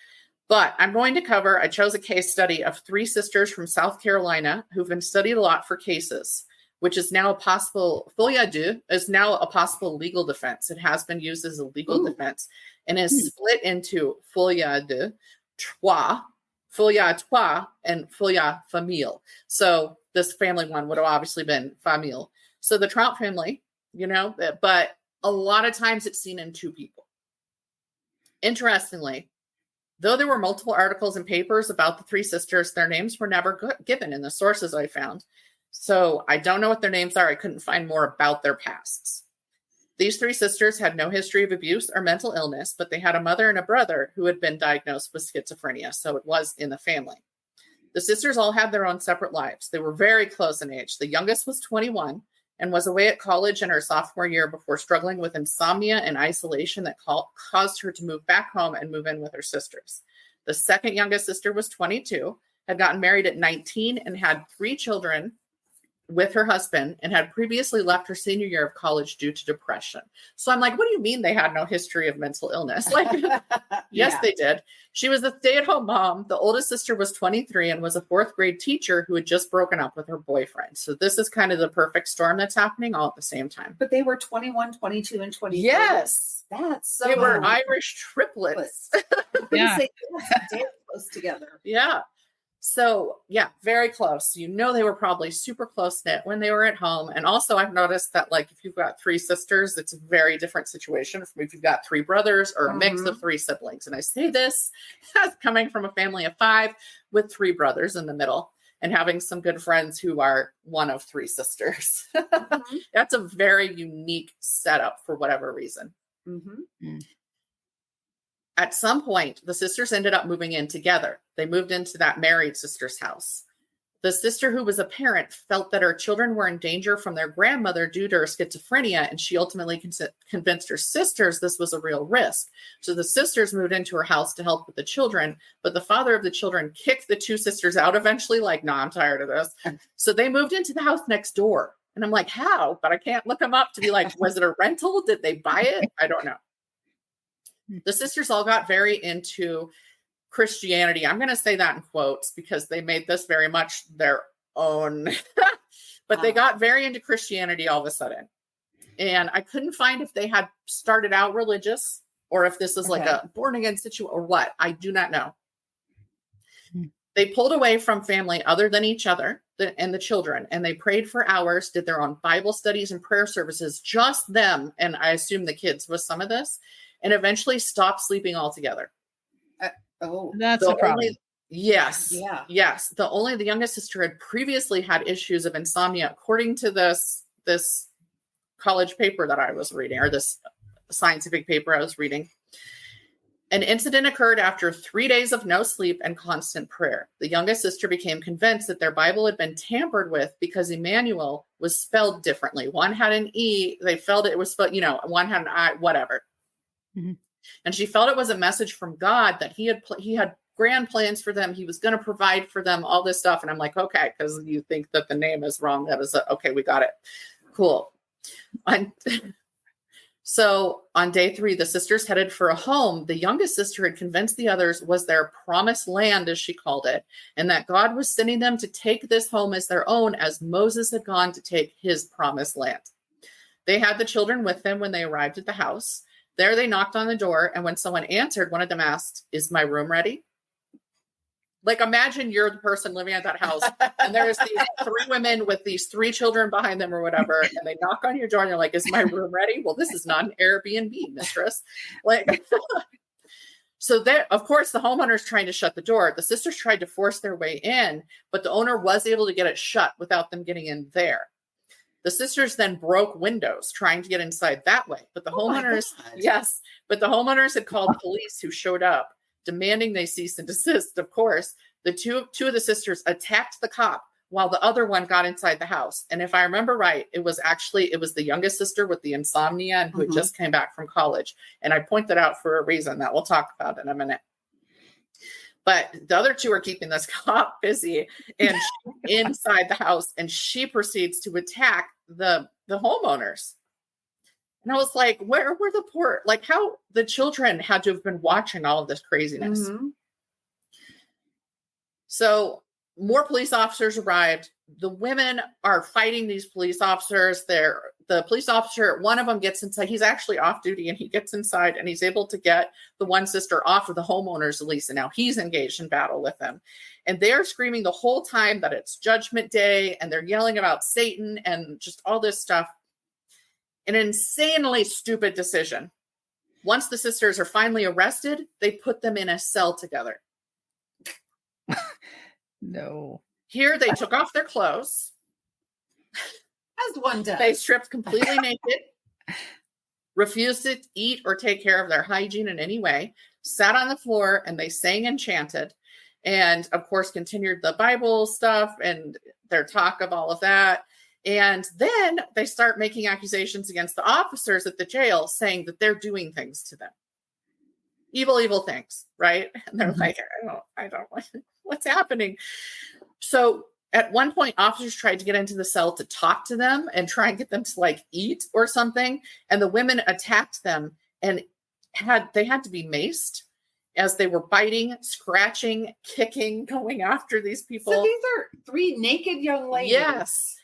But I'm going to cover, I chose a case study of 3 sisters from South Carolina who've been studied a lot for cases, which is now a possible, folie deux is now a possible legal defense. It has been used as a legal defense, and is split into folie deux, folie à trois, and folie à famille. So this family one would have obviously been famille. So the Tromp family, but a lot of times it's seen in 2 people. Interestingly, though there were multiple articles and papers about the 3 sisters, their names were never given in the sources I found. So I don't know what their names are. I couldn't find more about their pasts. These three sisters had no history of abuse or mental illness, but they had a mother and a brother who had been diagnosed with schizophrenia, so it was in the family. The sisters all had their own separate lives. They were very close in age. The youngest was 21 and was away at college in her sophomore year before struggling with insomnia and isolation that caused her to move back home and move in with her sisters. The second youngest sister was 22, had gotten married at 19 and had 3 children with her husband, and had previously left her senior year of college due to depression. So I'm like, what do you mean they had no history of mental illness? Like, yes, they did. She was a stay-at-home mom. The oldest sister was 23 and was a 4th grade teacher who had just broken up with her boyfriend. So this is kind of the perfect storm that's happening all at the same time. But they were 21, 22, and 23. Yes. That's so they were Irish triplets. Yeah. Damn close together. Yeah. So yeah, very close. You know, they were probably super close knit when they were at home. And also I've noticed that like, if you've got 3 sisters, it's a very different situation from if you've got 3 brothers or a mix of 3 siblings. And I say this as coming from a family of 5 with 3 brothers in the middle and having some good friends who are one of 3 sisters. That's a very unique setup for whatever reason. At some point, the sisters ended up moving in together. They moved into that married sister's house. The sister who was a parent felt that her children were in danger from their grandmother due to her schizophrenia, and she ultimately convinced her sisters this was a real risk. So the sisters moved into her house to help with the children, but the father of the children kicked the 2 sisters out eventually, like, no, I'm tired of this. So they moved into the house next door. And I'm like, how? But I can't look them up to be like, was it a rental? Did they buy it? I don't know. The sisters all got very into Christianity. I'm going to say that in quotes because they made this very much their own, but they got very into Christianity all of a sudden. And I couldn't find if they had started out religious or if this is like a born again situation or what. I do not know. They pulled away from family other than each other and the children, and they prayed for hours, did their own Bible studies and prayer services, just them. And I assume the kids with some of this. And eventually stopped sleeping altogether. That's a problem. Yes. Yeah. Yes. The youngest sister had previously had issues of insomnia, according to this college paper that I was reading, or this scientific paper I was reading. An incident occurred after 3 days of no sleep and constant prayer. The youngest sister became convinced that their Bible had been tampered with because Emmanuel was spelled differently. One had an E. They felt it was spelled, one had an I, whatever. And she felt it was a message from God that he had grand plans for them. He was going to provide for them all this stuff. And I'm like, okay, because you think that the name is wrong. That is okay. We got it. Cool. So on day 3, the sisters headed for a home. The youngest sister had convinced the others was their promised land, as she called it, and that God was sending them to take this home as their own, as Moses had gone to take his promised land. They had the children with them when they arrived at the house. There they knocked on the door, and when someone answered, one of them asked, "Is my room ready?" Like, imagine you're the person living at that house, and there's these 3 women with these 3 children behind them or whatever, and they knock on your door, and you're like, "Is my room ready?" Well, this is not an Airbnb, mistress. Like, so there, of course, the homeowner's trying to shut the door. The sisters tried to force their way in, but the owner was able to get it shut without them getting in there. The sisters then broke windows trying to get inside that way. But the homeowners had called police who showed up, demanding they cease and desist. Of course, the two of the sisters attacked the cop while the other one got inside the house. And if I remember right, it was the youngest sister with the insomnia and who had just came back from college. And I point that out for a reason that we'll talk about in a minute. But the other 2 are keeping this cop busy and inside the house, and she proceeds to attack the homeowners. And I was like, where were the poor, like how the children had to have been watching all of this craziness. So more police officers arrived. The women are fighting these police officers. The police officer, one of them gets inside. He's actually off duty, and he gets inside, and he's able to get the one sister off of the homeowner's lease. And now he's engaged in battle with them. And they're screaming the whole time that it's Judgment Day, and they're yelling about Satan and just all this stuff. An insanely stupid decision. Once the sisters are finally arrested, they put them in a cell together. No. Here they took off their clothes. As one does. They stripped completely naked. refused to eat or take care of their hygiene in any way, sat on the floor, and they sang and chanted. And of course, continued the Bible stuff and their talk of all of that. And then they start making accusations against the officers at the jail, saying that they're doing things to them. Evil things, right? And they're like, I don't, what's happening? So at one point, officers tried to get into the cell to talk to them and try and get them to like eat or something. And the women attacked them and they had to be maced as they were biting, scratching, kicking, going after these people. So these are 3 naked young ladies. Yes.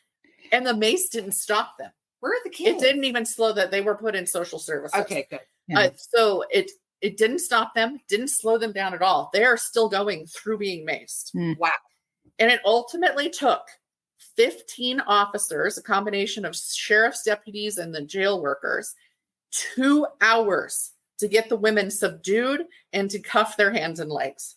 And the mace didn't stop them. Where are the kids? It didn't even slow that. They were put in social services. Okay, good. Yeah. So it didn't stop them, didn't slow them down at all. They are still going through being maced. Wow. And it ultimately took 15 officers, a combination of sheriff's deputies and the jail workers, 2 hours to get the women subdued and to cuff their hands and legs.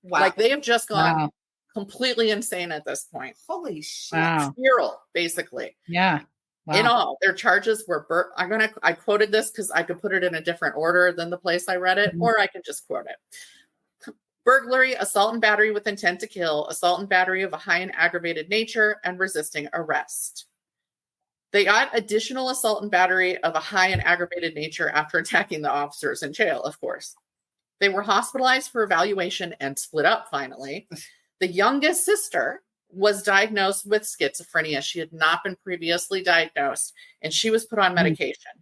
Wow. Like they have just gone completely insane at this point. Holy shit. Wow. Spiral, basically. Yeah. Wow. In all, their charges were I quoted this because I could put it in a different order than the place I read it, or I could just quote it. Burglary, assault and battery with intent to kill, assault and battery of a high and aggravated nature, and resisting arrest. They got additional assault and battery of a high and aggravated nature after attacking the officers in jail, of course. They were hospitalized for evaluation and split up finally. The youngest sister was diagnosed with schizophrenia. She had not been previously diagnosed, and she was put on medication.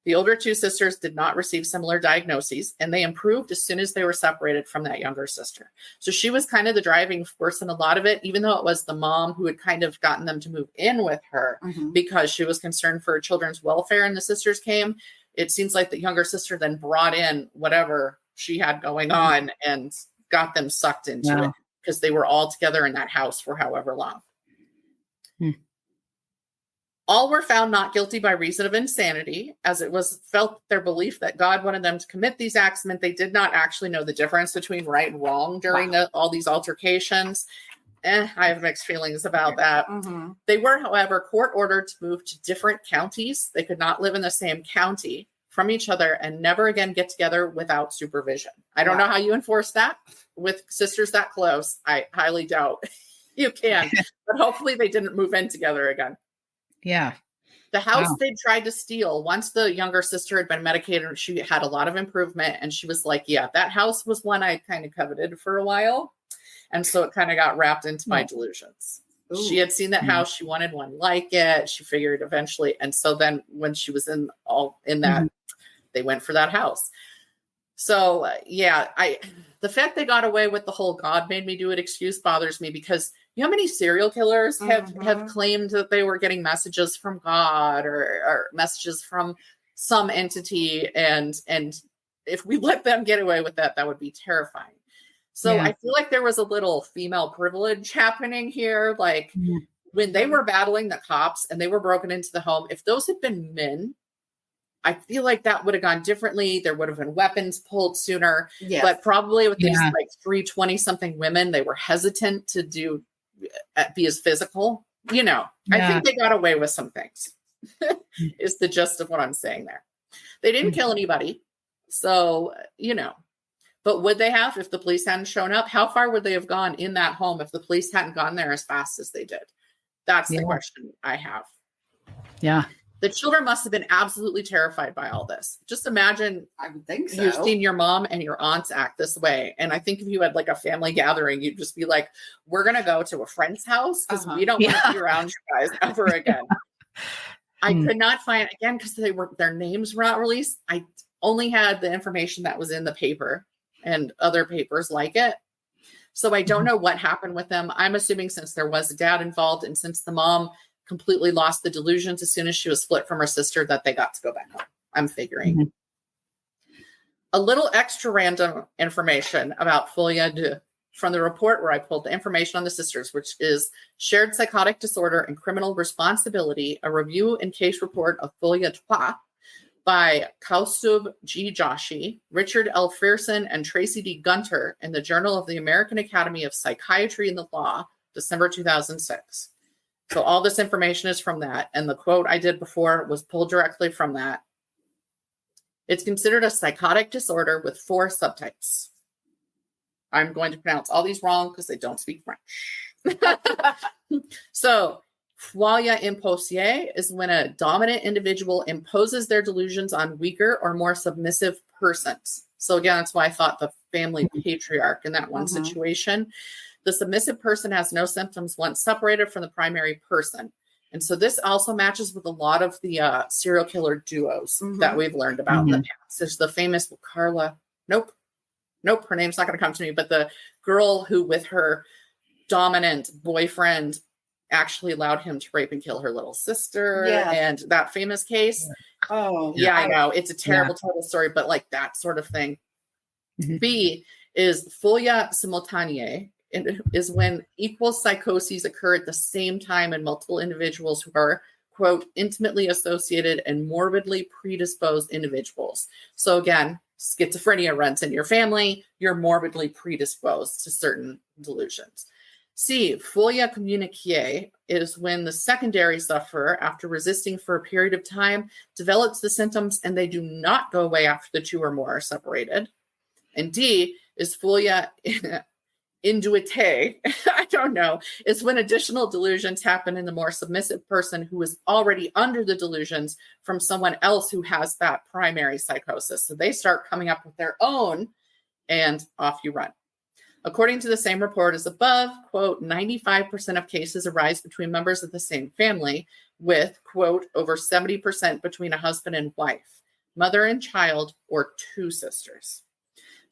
The older 2 sisters did not receive similar diagnoses, and they improved as soon as they were separated from that younger sister. So she was kind of the driving force in a lot of it, even though it was the mom who had kind of gotten them to move in with her because she was concerned for her children's welfare, and the sisters came. It seems like the younger sister then brought in whatever she had going on and got them sucked into it because they were all together in that house for however long. All were found not guilty by reason of insanity, as it was felt their belief that God wanted them to commit these acts meant they did not actually know the difference between right and wrong during all these altercations. I have mixed feelings about that. They were, however, court ordered to move to different counties. They could not live in the same county from each other and never again get together without supervision. I don't know how you enforce that with sisters that close. I highly doubt you can, but hopefully they didn't move in together again. Yeah. The house they tried to steal, once the younger sister had been medicated, she had a lot of improvement. And she was like, yeah, that house was one I kind of coveted for a while. And so it kind of got wrapped into my delusions. Ooh. She had seen that house. She wanted one like it. She figured eventually. And so then when she was in that, they went for that house. So the fact they got away with the whole God made me do it excuse bothers me, because you know how many serial killers have claimed that they were getting messages from God or messages from some entity. And if we let them get away with that, that would be terrifying. So I feel like there was a little female privilege happening here. Like when they were battling the cops and they were broken into the home, if those had been men, I feel like that would have gone differently. There would have been weapons pulled sooner, but probably with these like 320 something women, they were hesitant to be as physical, you know. I think they got away with some things is the gist of what I'm saying there. They didn't kill anybody. So, you know, but would they have, if the police hadn't shown up? How far would they have gone in that home if the police hadn't gone there as fast as they did? That's the question I have. Yeah. The children must have been absolutely terrified by all this. Just imagine, I would think so. You've seen your mom and your aunts act this way. And I think if you had like a family gathering, you'd just be like, we're going to go to a friend's house because we don't want to be around you guys ever again. I could not find, again, because their names were not released. I only had the information that was in the paper and other papers like it. So I don't know what happened with them. I'm assuming since there was a dad involved and since the mom completely lost the delusions as soon as she was split from her sister, that they got to go back home. I'm figuring. A little extra random information about Folie 2 from the report where I pulled the information on the sisters, which is Shared Psychotic Disorder and Criminal Responsibility, a review and case report of Folie 3 by Kausub G. Joshi, Richard L. Fearson, and Tracy D. Gunter in the Journal of the American Academy of Psychiatry and the Law, December 2006. So all this information is from that. And the quote I did before was pulled directly from that. It's considered a psychotic disorder with 4 subtypes. I'm going to pronounce all these wrong because I don't speak French. So, folie imposée is when a dominant individual imposes their delusions on weaker or more submissive persons. So again, that's why I thought the family patriarch in that one situation. The submissive person has no symptoms once separated from the primary person. And so this also matches with a lot of the serial killer duos that we've learned about in the past. There's the famous Carla. Nope, her name's not going to come to me. But the girl who, with her dominant boyfriend, actually allowed him to rape and kill her little sister. Yeah. And that famous case. Oh, yeah, I know. It's a terrible story, but like that sort of thing. B is folia simultanea. It is when equal psychoses occur at the same time in multiple individuals who are, quote, intimately associated and morbidly predisposed individuals. So again, schizophrenia runs in your family. You're morbidly predisposed to certain delusions. C, folia communicae is when the secondary sufferer, after resisting for a period of time, develops the symptoms and they do not go away after the 2 or more are separated. And D is folia induite, I don't know, is when additional delusions happen in the more submissive person who is already under the delusions from someone else who has that primary psychosis. So they start coming up with their own and off you run. According to the same report as above, quote, 95% of cases arise between members of the same family with, quote, over 70% between a husband and wife, mother and child, or 2 sisters.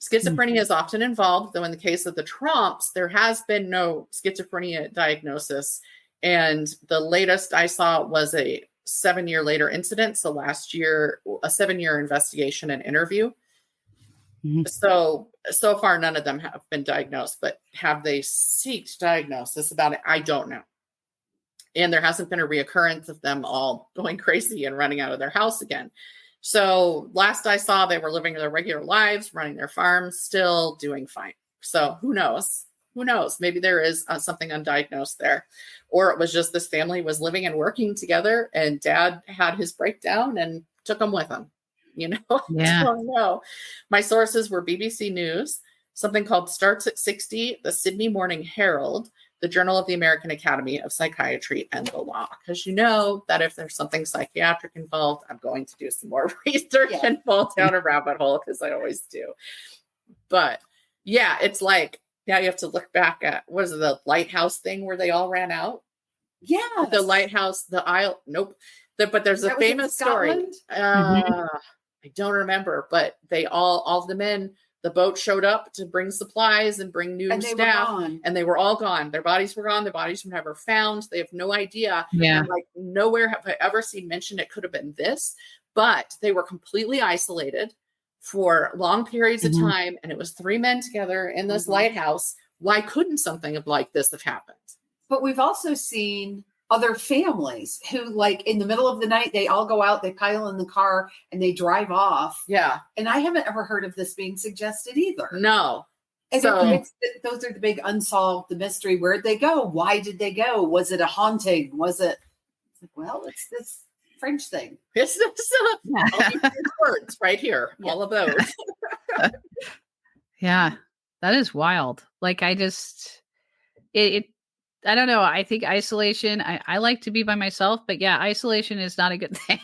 Schizophrenia is often involved, though in the case of the Tromps, there has been no schizophrenia diagnosis. And the latest I saw was a 7-year later incident. So last year, a 7-year investigation and interview. So far, none of them have been diagnosed, but have they sought diagnosis about it? I don't know. And there hasn't been a reoccurrence of them all going crazy and running out of their house again. So last I saw, they were living their regular lives, running their farms, still doing fine. So who knows? Maybe there is something undiagnosed there. Or it was just this family was living and working together and dad had his breakdown and took them with him. Yeah. I don't know. My sources were BBC News, something called Starts at 60, the Sydney Morning Herald, the Journal of the American Academy of Psychiatry, and the Law. Because you know that if there's something psychiatric involved, I'm going to do some more research and fall down a rabbit hole because I always do. But yeah, it's like, now you have to look back at, what is it, the lighthouse thing where they all ran out? Yeah. The lighthouse, the Isle. Nope. But there's a famous story. I don't remember, but they all of the men, the boat showed up to bring supplies and bring new staff, and they were all gone. Their bodies were gone. Their bodies were never found. They have no idea. Yeah. And like nowhere have I ever seen mentioned it could have been this, but they were completely isolated for long periods of time. And it was 3 men together in this lighthouse. Why couldn't something like this have happened? But we've also seen other families who, like, in the middle of the night, they all go out, they pile in the car, and they drive off. Yeah. And I haven't ever heard of this being suggested either. No. And those are the big unsolved, the mystery. Where'd they go? Why did they go? Was it a haunting? Was it, well, it's this French thing. It's this words right here. Yeah. All of those. Yeah. That is wild. Like, I just, I don't know. I think isolation, I like to be by myself, but yeah, isolation is not a good thing.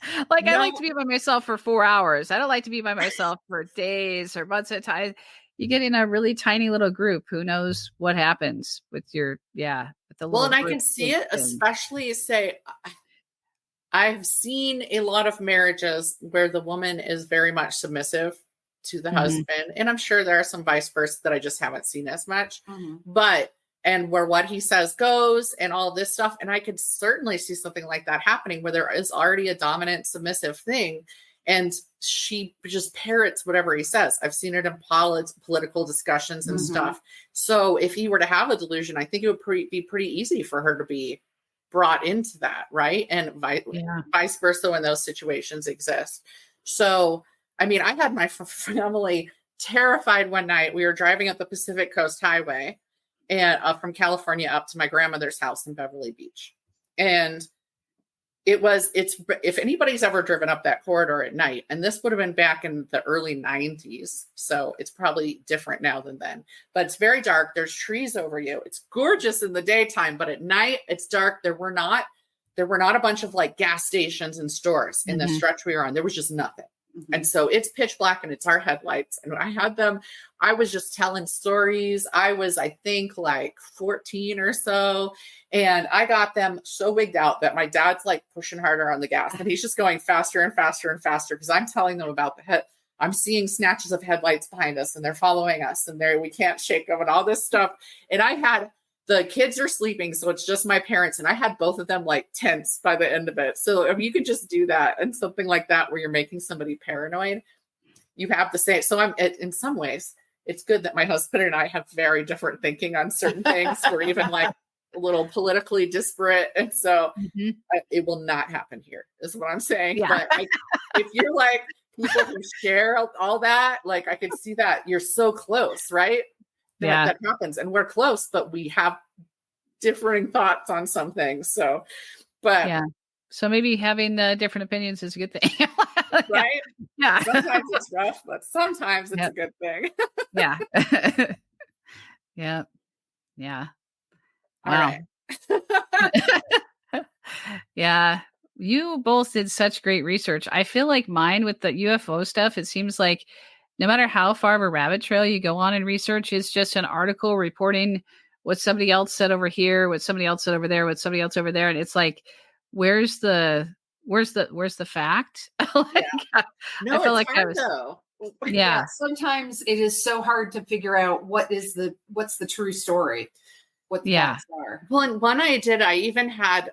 I like to be by myself for 4 hours. I don't like to be by myself for days or months at a time. You get in a really tiny little group. Who knows what happens with your, with the well, and I can see it, especially say, I've seen a lot of marriages where the woman is very much submissive to the husband. And I'm sure there are some vice versa that I just haven't seen as much, but and where what he says goes and all this stuff. And I could certainly see something like that happening where there is already a dominant submissive thing. And she just parrots whatever he says. I've seen it in political discussions and stuff. So if he were to have a delusion, I think it would be pretty easy for her to be brought into that. Right. And vice versa when those situations exist. So, I mean, I had my family terrified one night. We were driving up the Pacific Coast Highway and from California up to my grandmother's house in Beverly Beach. And if anybody's ever driven up that corridor at night, and this would have been back in the early 90s, so it's probably different now than then, but it's very dark. There's trees over you. It's gorgeous in the daytime, but at night it's dark. There were not a bunch of like gas stations and stores in the stretch we were on. There was just nothing. And so it's pitch black and it's our headlights. And I was just telling stories. I was, I think, like 14 or so. And I got them so wigged out that my dad's like pushing harder on the gas and he's just going faster and faster and faster because I'm telling them about I'm seeing snatches of headlights behind us and they're following us and we can't shake them and all this stuff. And the kids are sleeping, so it's just my parents. And I had both of them like tense by the end of it. So if you could just do that and something like that where you're making somebody paranoid, you have the same. So in some ways, it's good that my husband and I have very different thinking on certain things. We're even like a little politically disparate. And so it will not happen here, is what I'm saying. Yeah. But if you're like people who share all that, like I could see that you're so close, right? That happens, and we're close, but we have differing thoughts on some things. So maybe having different opinions is a good thing. Right? Yeah. Sometimes it's rough, but sometimes it's a good thing. Yeah. Yeah. Wow. All right. Yeah. You both did such great research. I feel like mine with the UFO stuff, it seems like no matter how far of a rabbit trail you go on in research, it's just an article reporting what somebody else said over here, what somebody else said over there, what somebody else over there. And it's like, where's the fact? Like, no, I feel like hard, though. Yeah. Sometimes it is so hard to figure out what's the true story, what the facts are. Well, and one I even had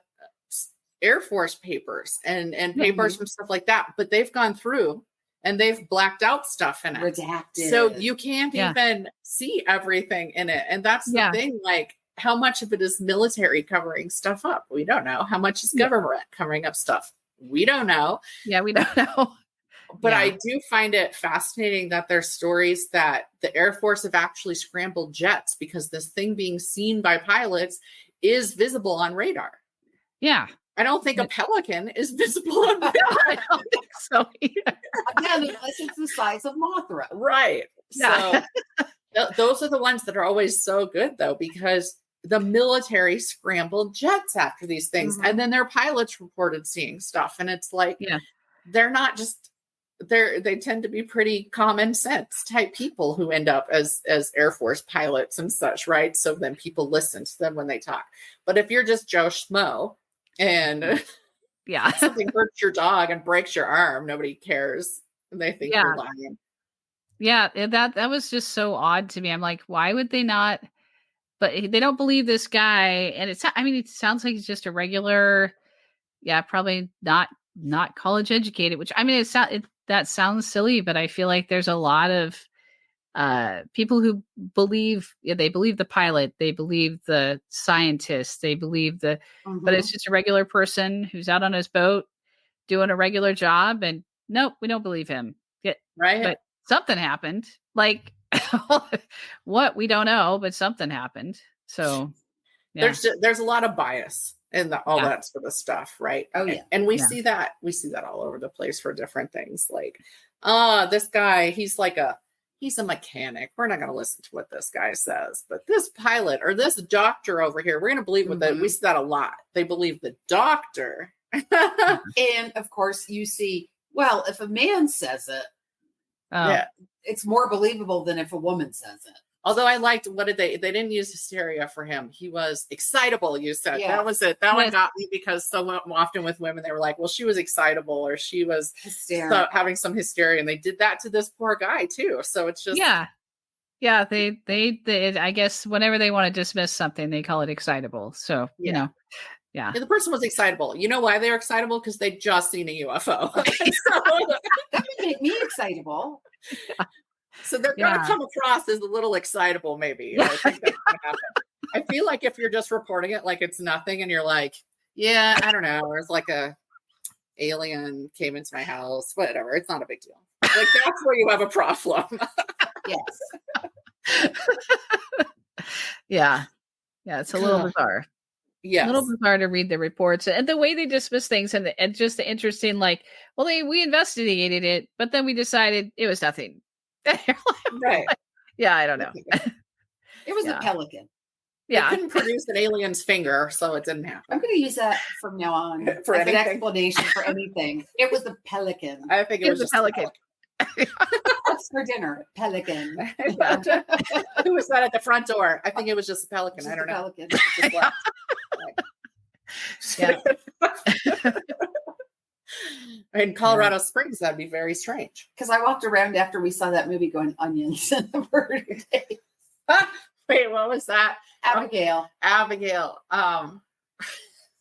Air Force papers and papers from stuff like that, but they've gone through and they've blacked out stuff in it. Redacted. So you can't even see everything in it. And that's the thing, like how much of it is military covering stuff up? We don't know. How much is government covering up stuff? We don't know. Yeah, we don't know. But I do find it fascinating that there's stories that the Air Force have actually scrambled jets because this thing being seen by pilots is visible on radar. Yeah. I don't think a Pelican is visible on radar. I don't think so either. Again, unless it's the size of Mothra. Right. Yeah. So those are the ones that are always so good, though, because the military scrambled jets after these things. And then their pilots reported seeing stuff. And it's like, they're not just, they tend to be pretty common sense type people who end up as Air Force pilots and such, right? So then people listen to them when they talk. But if you're just Joe Schmo, and something hurts your dog and breaks your arm, nobody cares. And they think you're lying. Yeah, that was just so odd to me. I'm like, why would they not? But they don't believe this guy. And it sounds like he's just a regular, probably not college educated, which that sounds silly, but I feel like there's a lot of people who believe they believe the pilot, they believe the scientist, they believe but it's just a regular person who's out on his boat doing a regular job, and nope, we don't believe him. Right. But something happened. Like what, we don't know, but something happened. So there's a lot of bias in all that sort of stuff, right? Oh yeah. And we see that all over the place for different things. Like, this guy, he's a mechanic. We're not going to listen to what this guy says, but this pilot or this doctor over here, we're going to believe we see that a lot. They believe the doctor. And of course you see, well, if a man says it, it's more believable than if a woman says it. Although I liked, they didn't use hysteria for him. He was excitable, you said. Yeah. That was it. That one got me because so often with women, they were like, well, she was excitable or she was having some hysteria. And they did that to this poor guy too. So it's just. Yeah. Yeah. They I guess whenever they want to dismiss something, they call it excitable. So, you know, yeah. And the person was excitable. You know why they were excitable? Because they'd just seen a UFO. That would make me excitable. Yeah. So they're going to come across as a little excitable, maybe. I think that's going to happen. I feel like if you're just reporting it like it's nothing and you're like, yeah, I don't know. There's like a alien came into my house, whatever. It's not a big deal. Like that's where you have a problem. Yes. Yeah. Yeah. It's a little bizarre. Yes. A little bizarre to read the reports and the way they dismiss things, and just the interesting, like, well, we investigated it, but then we decided it was nothing. Right. Yeah, I don't know. It was a pelican. Yeah. They couldn't produce an alien's finger, so it didn't happen. I'm going to use that from now on for as an explanation for anything. It was a pelican. I think it was a pelican. What's for dinner? Pelican. Who was that at the front door? I think it was just a pelican. I don't know. Pelican. In Colorado Springs, that'd be very strange. Because I walked around after we saw that movie going onions in the bird days. Wait, what was that? Abigail.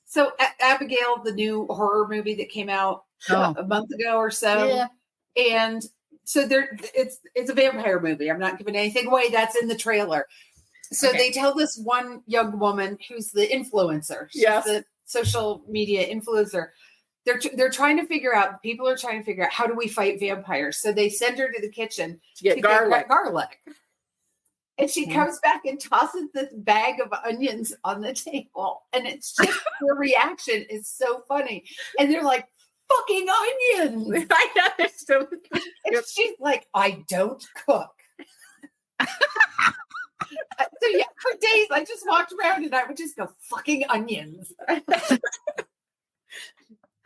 So Abigail, the new horror movie that came out a month ago or so. Yeah. And so it's a vampire movie. I'm not giving anything away. That's in the trailer. So they tell this one young woman who's the influencer. She's the social media influencer. They're trying to figure out, people are trying to figure out, how do we fight vampires? So they send her to the kitchen to get garlic. And she comes back and tosses this bag of onions on the table. And it's just, her reaction is so funny. And they're like, fucking onions. I know. So and she's like, I don't cook. So yeah, for days I just walked around and I would just go, fucking onions.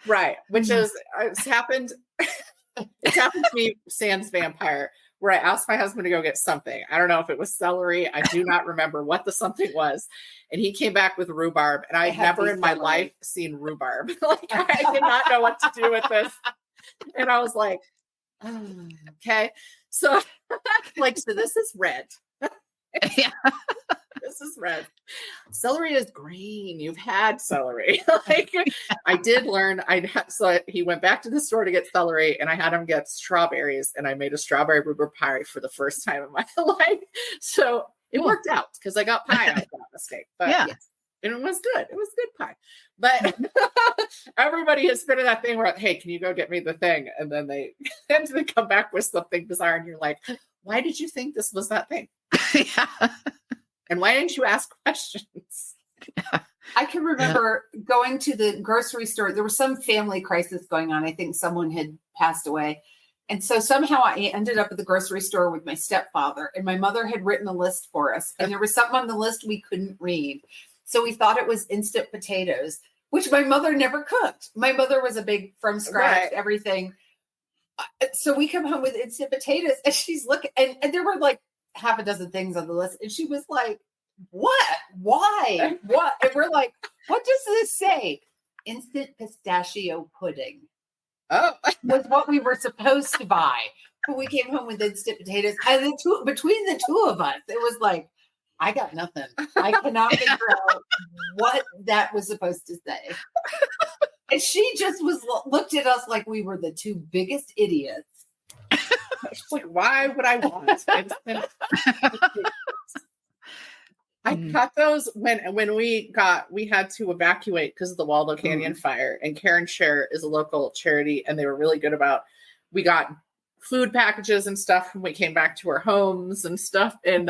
Right. Which is, it's happened to me, sans vampire, where I asked my husband to go get something. I don't know if it was celery. I do not remember what the something was. And he came back with rhubarb. And I never in my life seen rhubarb. Like, I did not know what to do with this. And I was like, okay. So, so this is red. Yeah. This is red. Celery is green. You've had celery. I did learn. So he went back to the store to get celery, and I had him get strawberries, and I made a strawberry rhubarb pie for the first time in my life. So it worked out because I got pie out of that mistake. But and it was good. It was good pie. But everybody has been in that thing where, hey, can you go get me the thing? And then they come back with something bizarre, and you're like, why did you think this was that thing? Yeah. And why didn't you ask questions? I can remember going to the grocery store. There was some family crisis going on. I think someone had passed away. And so somehow I ended up at the grocery store with my stepfather, and my mother had written a list for us. And there was something on the list we couldn't read. So we thought it was instant potatoes, which my mother never cooked. My mother was a big from scratch, everything. So we come home with instant potatoes, and she's looking, and there were like half a dozen things on the list. And she was like, what? Why? What? And we're like, what does this say? Instant pistachio pudding. Oh, was what we were supposed to buy. But we came home with instant potatoes. And between the two of us, it was like, I got nothing. I cannot figure out what that was supposed to say. And she just looked at us like we were the two biggest idiots. It's like, why would I want instant? I got those when we had to evacuate because of the Waldo Canyon fire, and Karen Share is a local charity, and they were really good about, we got food packages and stuff when we came back to our homes and stuff. And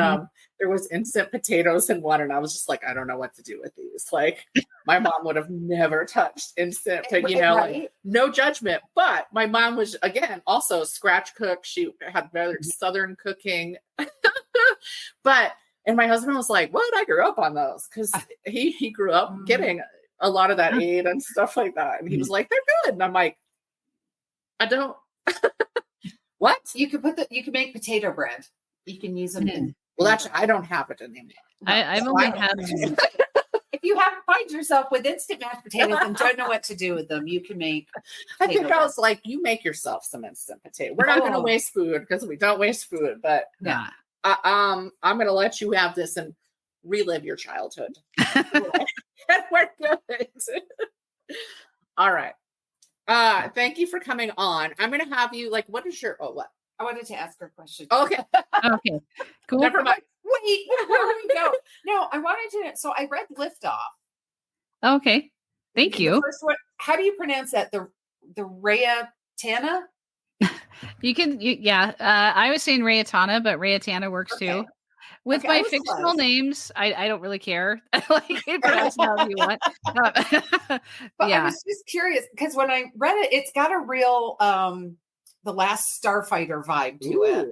there was instant potatoes in one, and I was just like, I don't know what to do with these. Like, my mom would have never touched instant, like, no judgment. But my mom was, again, also scratch cook. She had very Southern cooking. And my husband was like, what? I grew up on those, because he grew up getting a lot of that aid and stuff like that. And he was like, they're good. And I'm like, I don't. What? You can make potato bread. You can use them in. Well, actually, I don't have it anymore. I've only had. If you find yourself with instant mashed potatoes and don't know what to do with them, you can make. I think I was like, you make yourself some instant potato. We're not going to waste food, because we don't waste food. But I'm going to let you have this and relive your childhood. And we're good. All right. Thank you for coming on. I'm going to have you, like, what is your, what? I wanted to ask her a question. Okay. Okay. Cool. Never mind. Wait, before we go. No, I wanted to, so I read Liftoff. Okay. Thank you. The first one, how do you pronounce that? The Rayatana? You can, I was saying Rayatana, but Rayatana works too. With my fictional names, I don't really care. Like, you can pronounce them however you want. But I was just curious because when I read it, it's got a real The Last Starfighter vibe to it.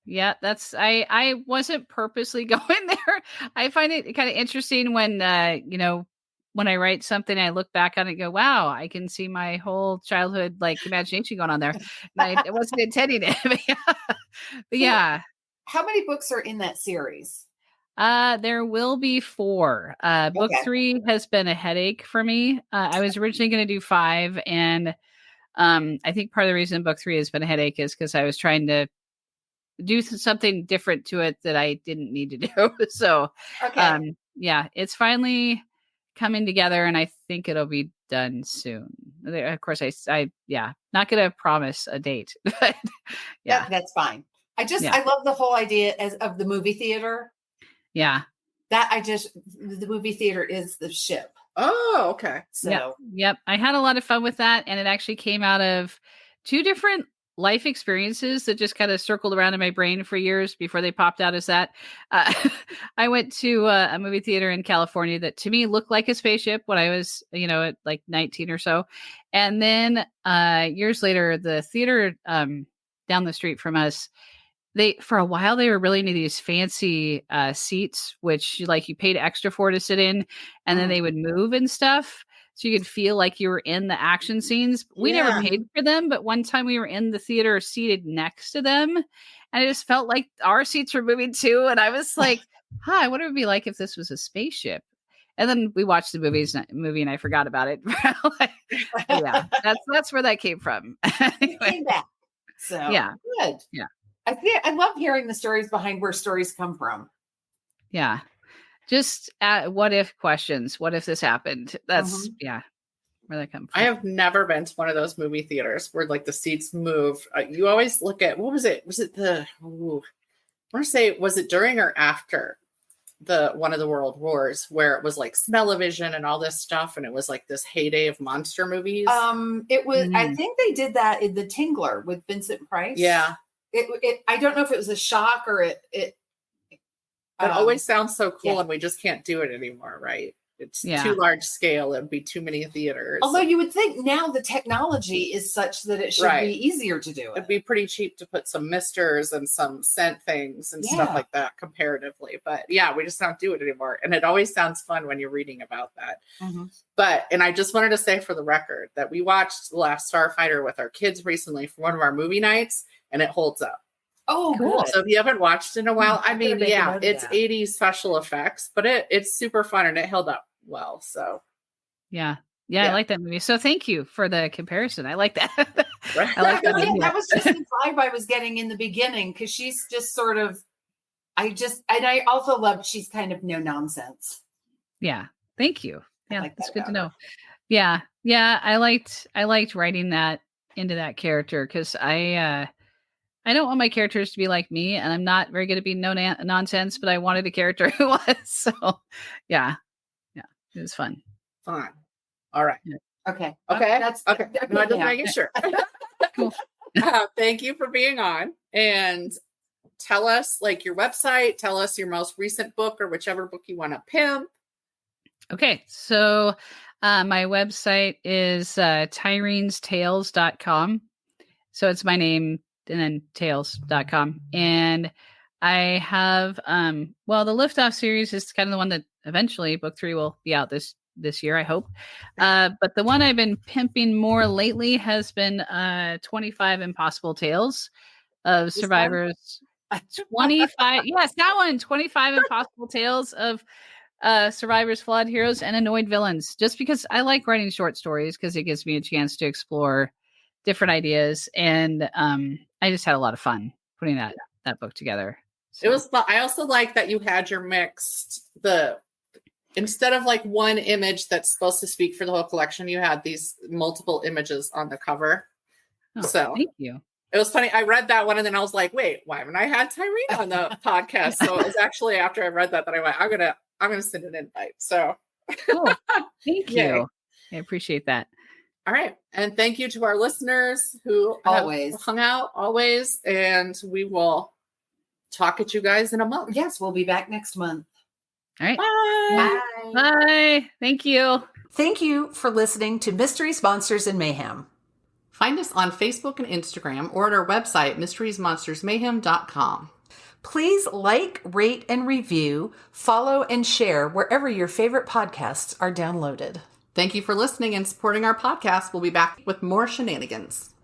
Yeah, I wasn't purposely going there. I find it kind of interesting when when I write something, I look back on it and go, wow, I can see my whole childhood like imagination going on there. And I wasn't intending it. But yeah. How many books are in that series? There will be 4. Book 3 has been a headache for me. I was originally going to do 5, and I think part of the reason book 3 has been a headache is because I was trying to do something different to it that I didn't need to do. So, yeah, it's finally coming together, and I think it'll be done soon. Of course, I not going to promise a date, but yeah, that's fine. I love the whole idea of the movie theater. Yeah. The movie theater is the ship. Oh, okay. So, yep. I had a lot of fun with that. And it actually came out of 2 different life experiences that just kind of circled around in my brain for years before they popped out as that. I went to a movie theater in California that to me looked like a spaceship when I was, at like 19 or so. And then years later, the theater down the street from us, for a while they were really into these fancy seats, which you paid extra for to sit in, and then they would move and stuff. So you could feel like you were in the action scenes. We never paid for them, but one time we were in the theater seated next to them, and it just felt like our seats were moving too. And I was like, I wonder what it would be like if this was a spaceship. And then we watched the movie and I forgot about it. Yeah, that's where that came from. Anyway. It came back. So yeah, good. Yeah. I love hearing the stories behind where stories come from. Yeah. Just what if questions. What if this happened? That's where that comes from. I have never been to one of those movie theaters where like the seats move. You always look at, what was it? Was it I want to say, was it during or after one of the world wars where it was like smell-o-vision and all this stuff, and it was like this heyday of monster movies? It was. I think they did that in The Tingler with Vincent Price. Yeah. I don't know if it was a shock or it always sounds so cool, and we just can't do it anymore, right? It's too large scale. It'd be too many theaters. Although you would think now the technology is such that it should be easier to do it. It'd be pretty cheap to put some misters and some scent things and stuff like that comparatively. But yeah, we just don't do it anymore. And it always sounds fun when you're reading about that. And I just wanted to say for the record that we watched The Last Starfighter with our kids recently for one of our movie nights, and it holds up. Oh, cool. So if you haven't watched it in a while, I mean, it's 80s special effects, but it's super fun and it held up well. So yeah, I like that movie. So thank you for the comparison. I like that. I like that movie. That was just the vibe I was getting in the beginning, because she's just sort of, I also love she's kind of no nonsense. Yeah. Thank you. Yeah, that's good to know. Yeah. I liked writing that into that character, because I don't want my characters to be like me, and I'm not very good at being nonsense, but I wanted a character who was. So, yeah, it was fun. Fun. All right. Yeah. Okay. That's okay. No, I'm just making sure. Cool. Thank you for being on, and tell us like your website. Tell us your most recent book or whichever book you want to pimp. Okay, so my website is tyreanstales.com. So it's my name and then tales.com. And I have, the Liftoff series is kind of the one that eventually book 3 will be out this year, I hope. But the one I've been pimping more lately has been 25 Impossible Tales of Survivors. 25. Yes, that one. 25 Impossible Tales of survivors, flawed heroes, and annoyed villains. Just because I like writing short stories, because it gives me a chance to explore different ideas, and I just had a lot of fun putting that book together. So. It was fun. I also like that you had your instead of like one image that's supposed to speak for the whole collection, you had these multiple images on the cover. Oh, so thank you. It was funny. I read that one and then I was like, wait, why haven't I had Tyrean on the podcast? So it was actually after I read that I went, I'm gonna send an invite. So cool. Thank you. I appreciate that. All right. And thank you to our listeners who always hung out always. And we will talk at you guys in a month. Yes, we'll be back next month. All right. Bye. Bye. Thank you. Thank you for listening to Mysteries, Monsters, and Mayhem. Find us on Facebook and Instagram or at our website, mysteriesmonstersmayhem.com. Please like, rate, and review, follow, and share wherever your favorite podcasts are downloaded. Thank you for listening and supporting our podcast. We'll be back with more shenanigans.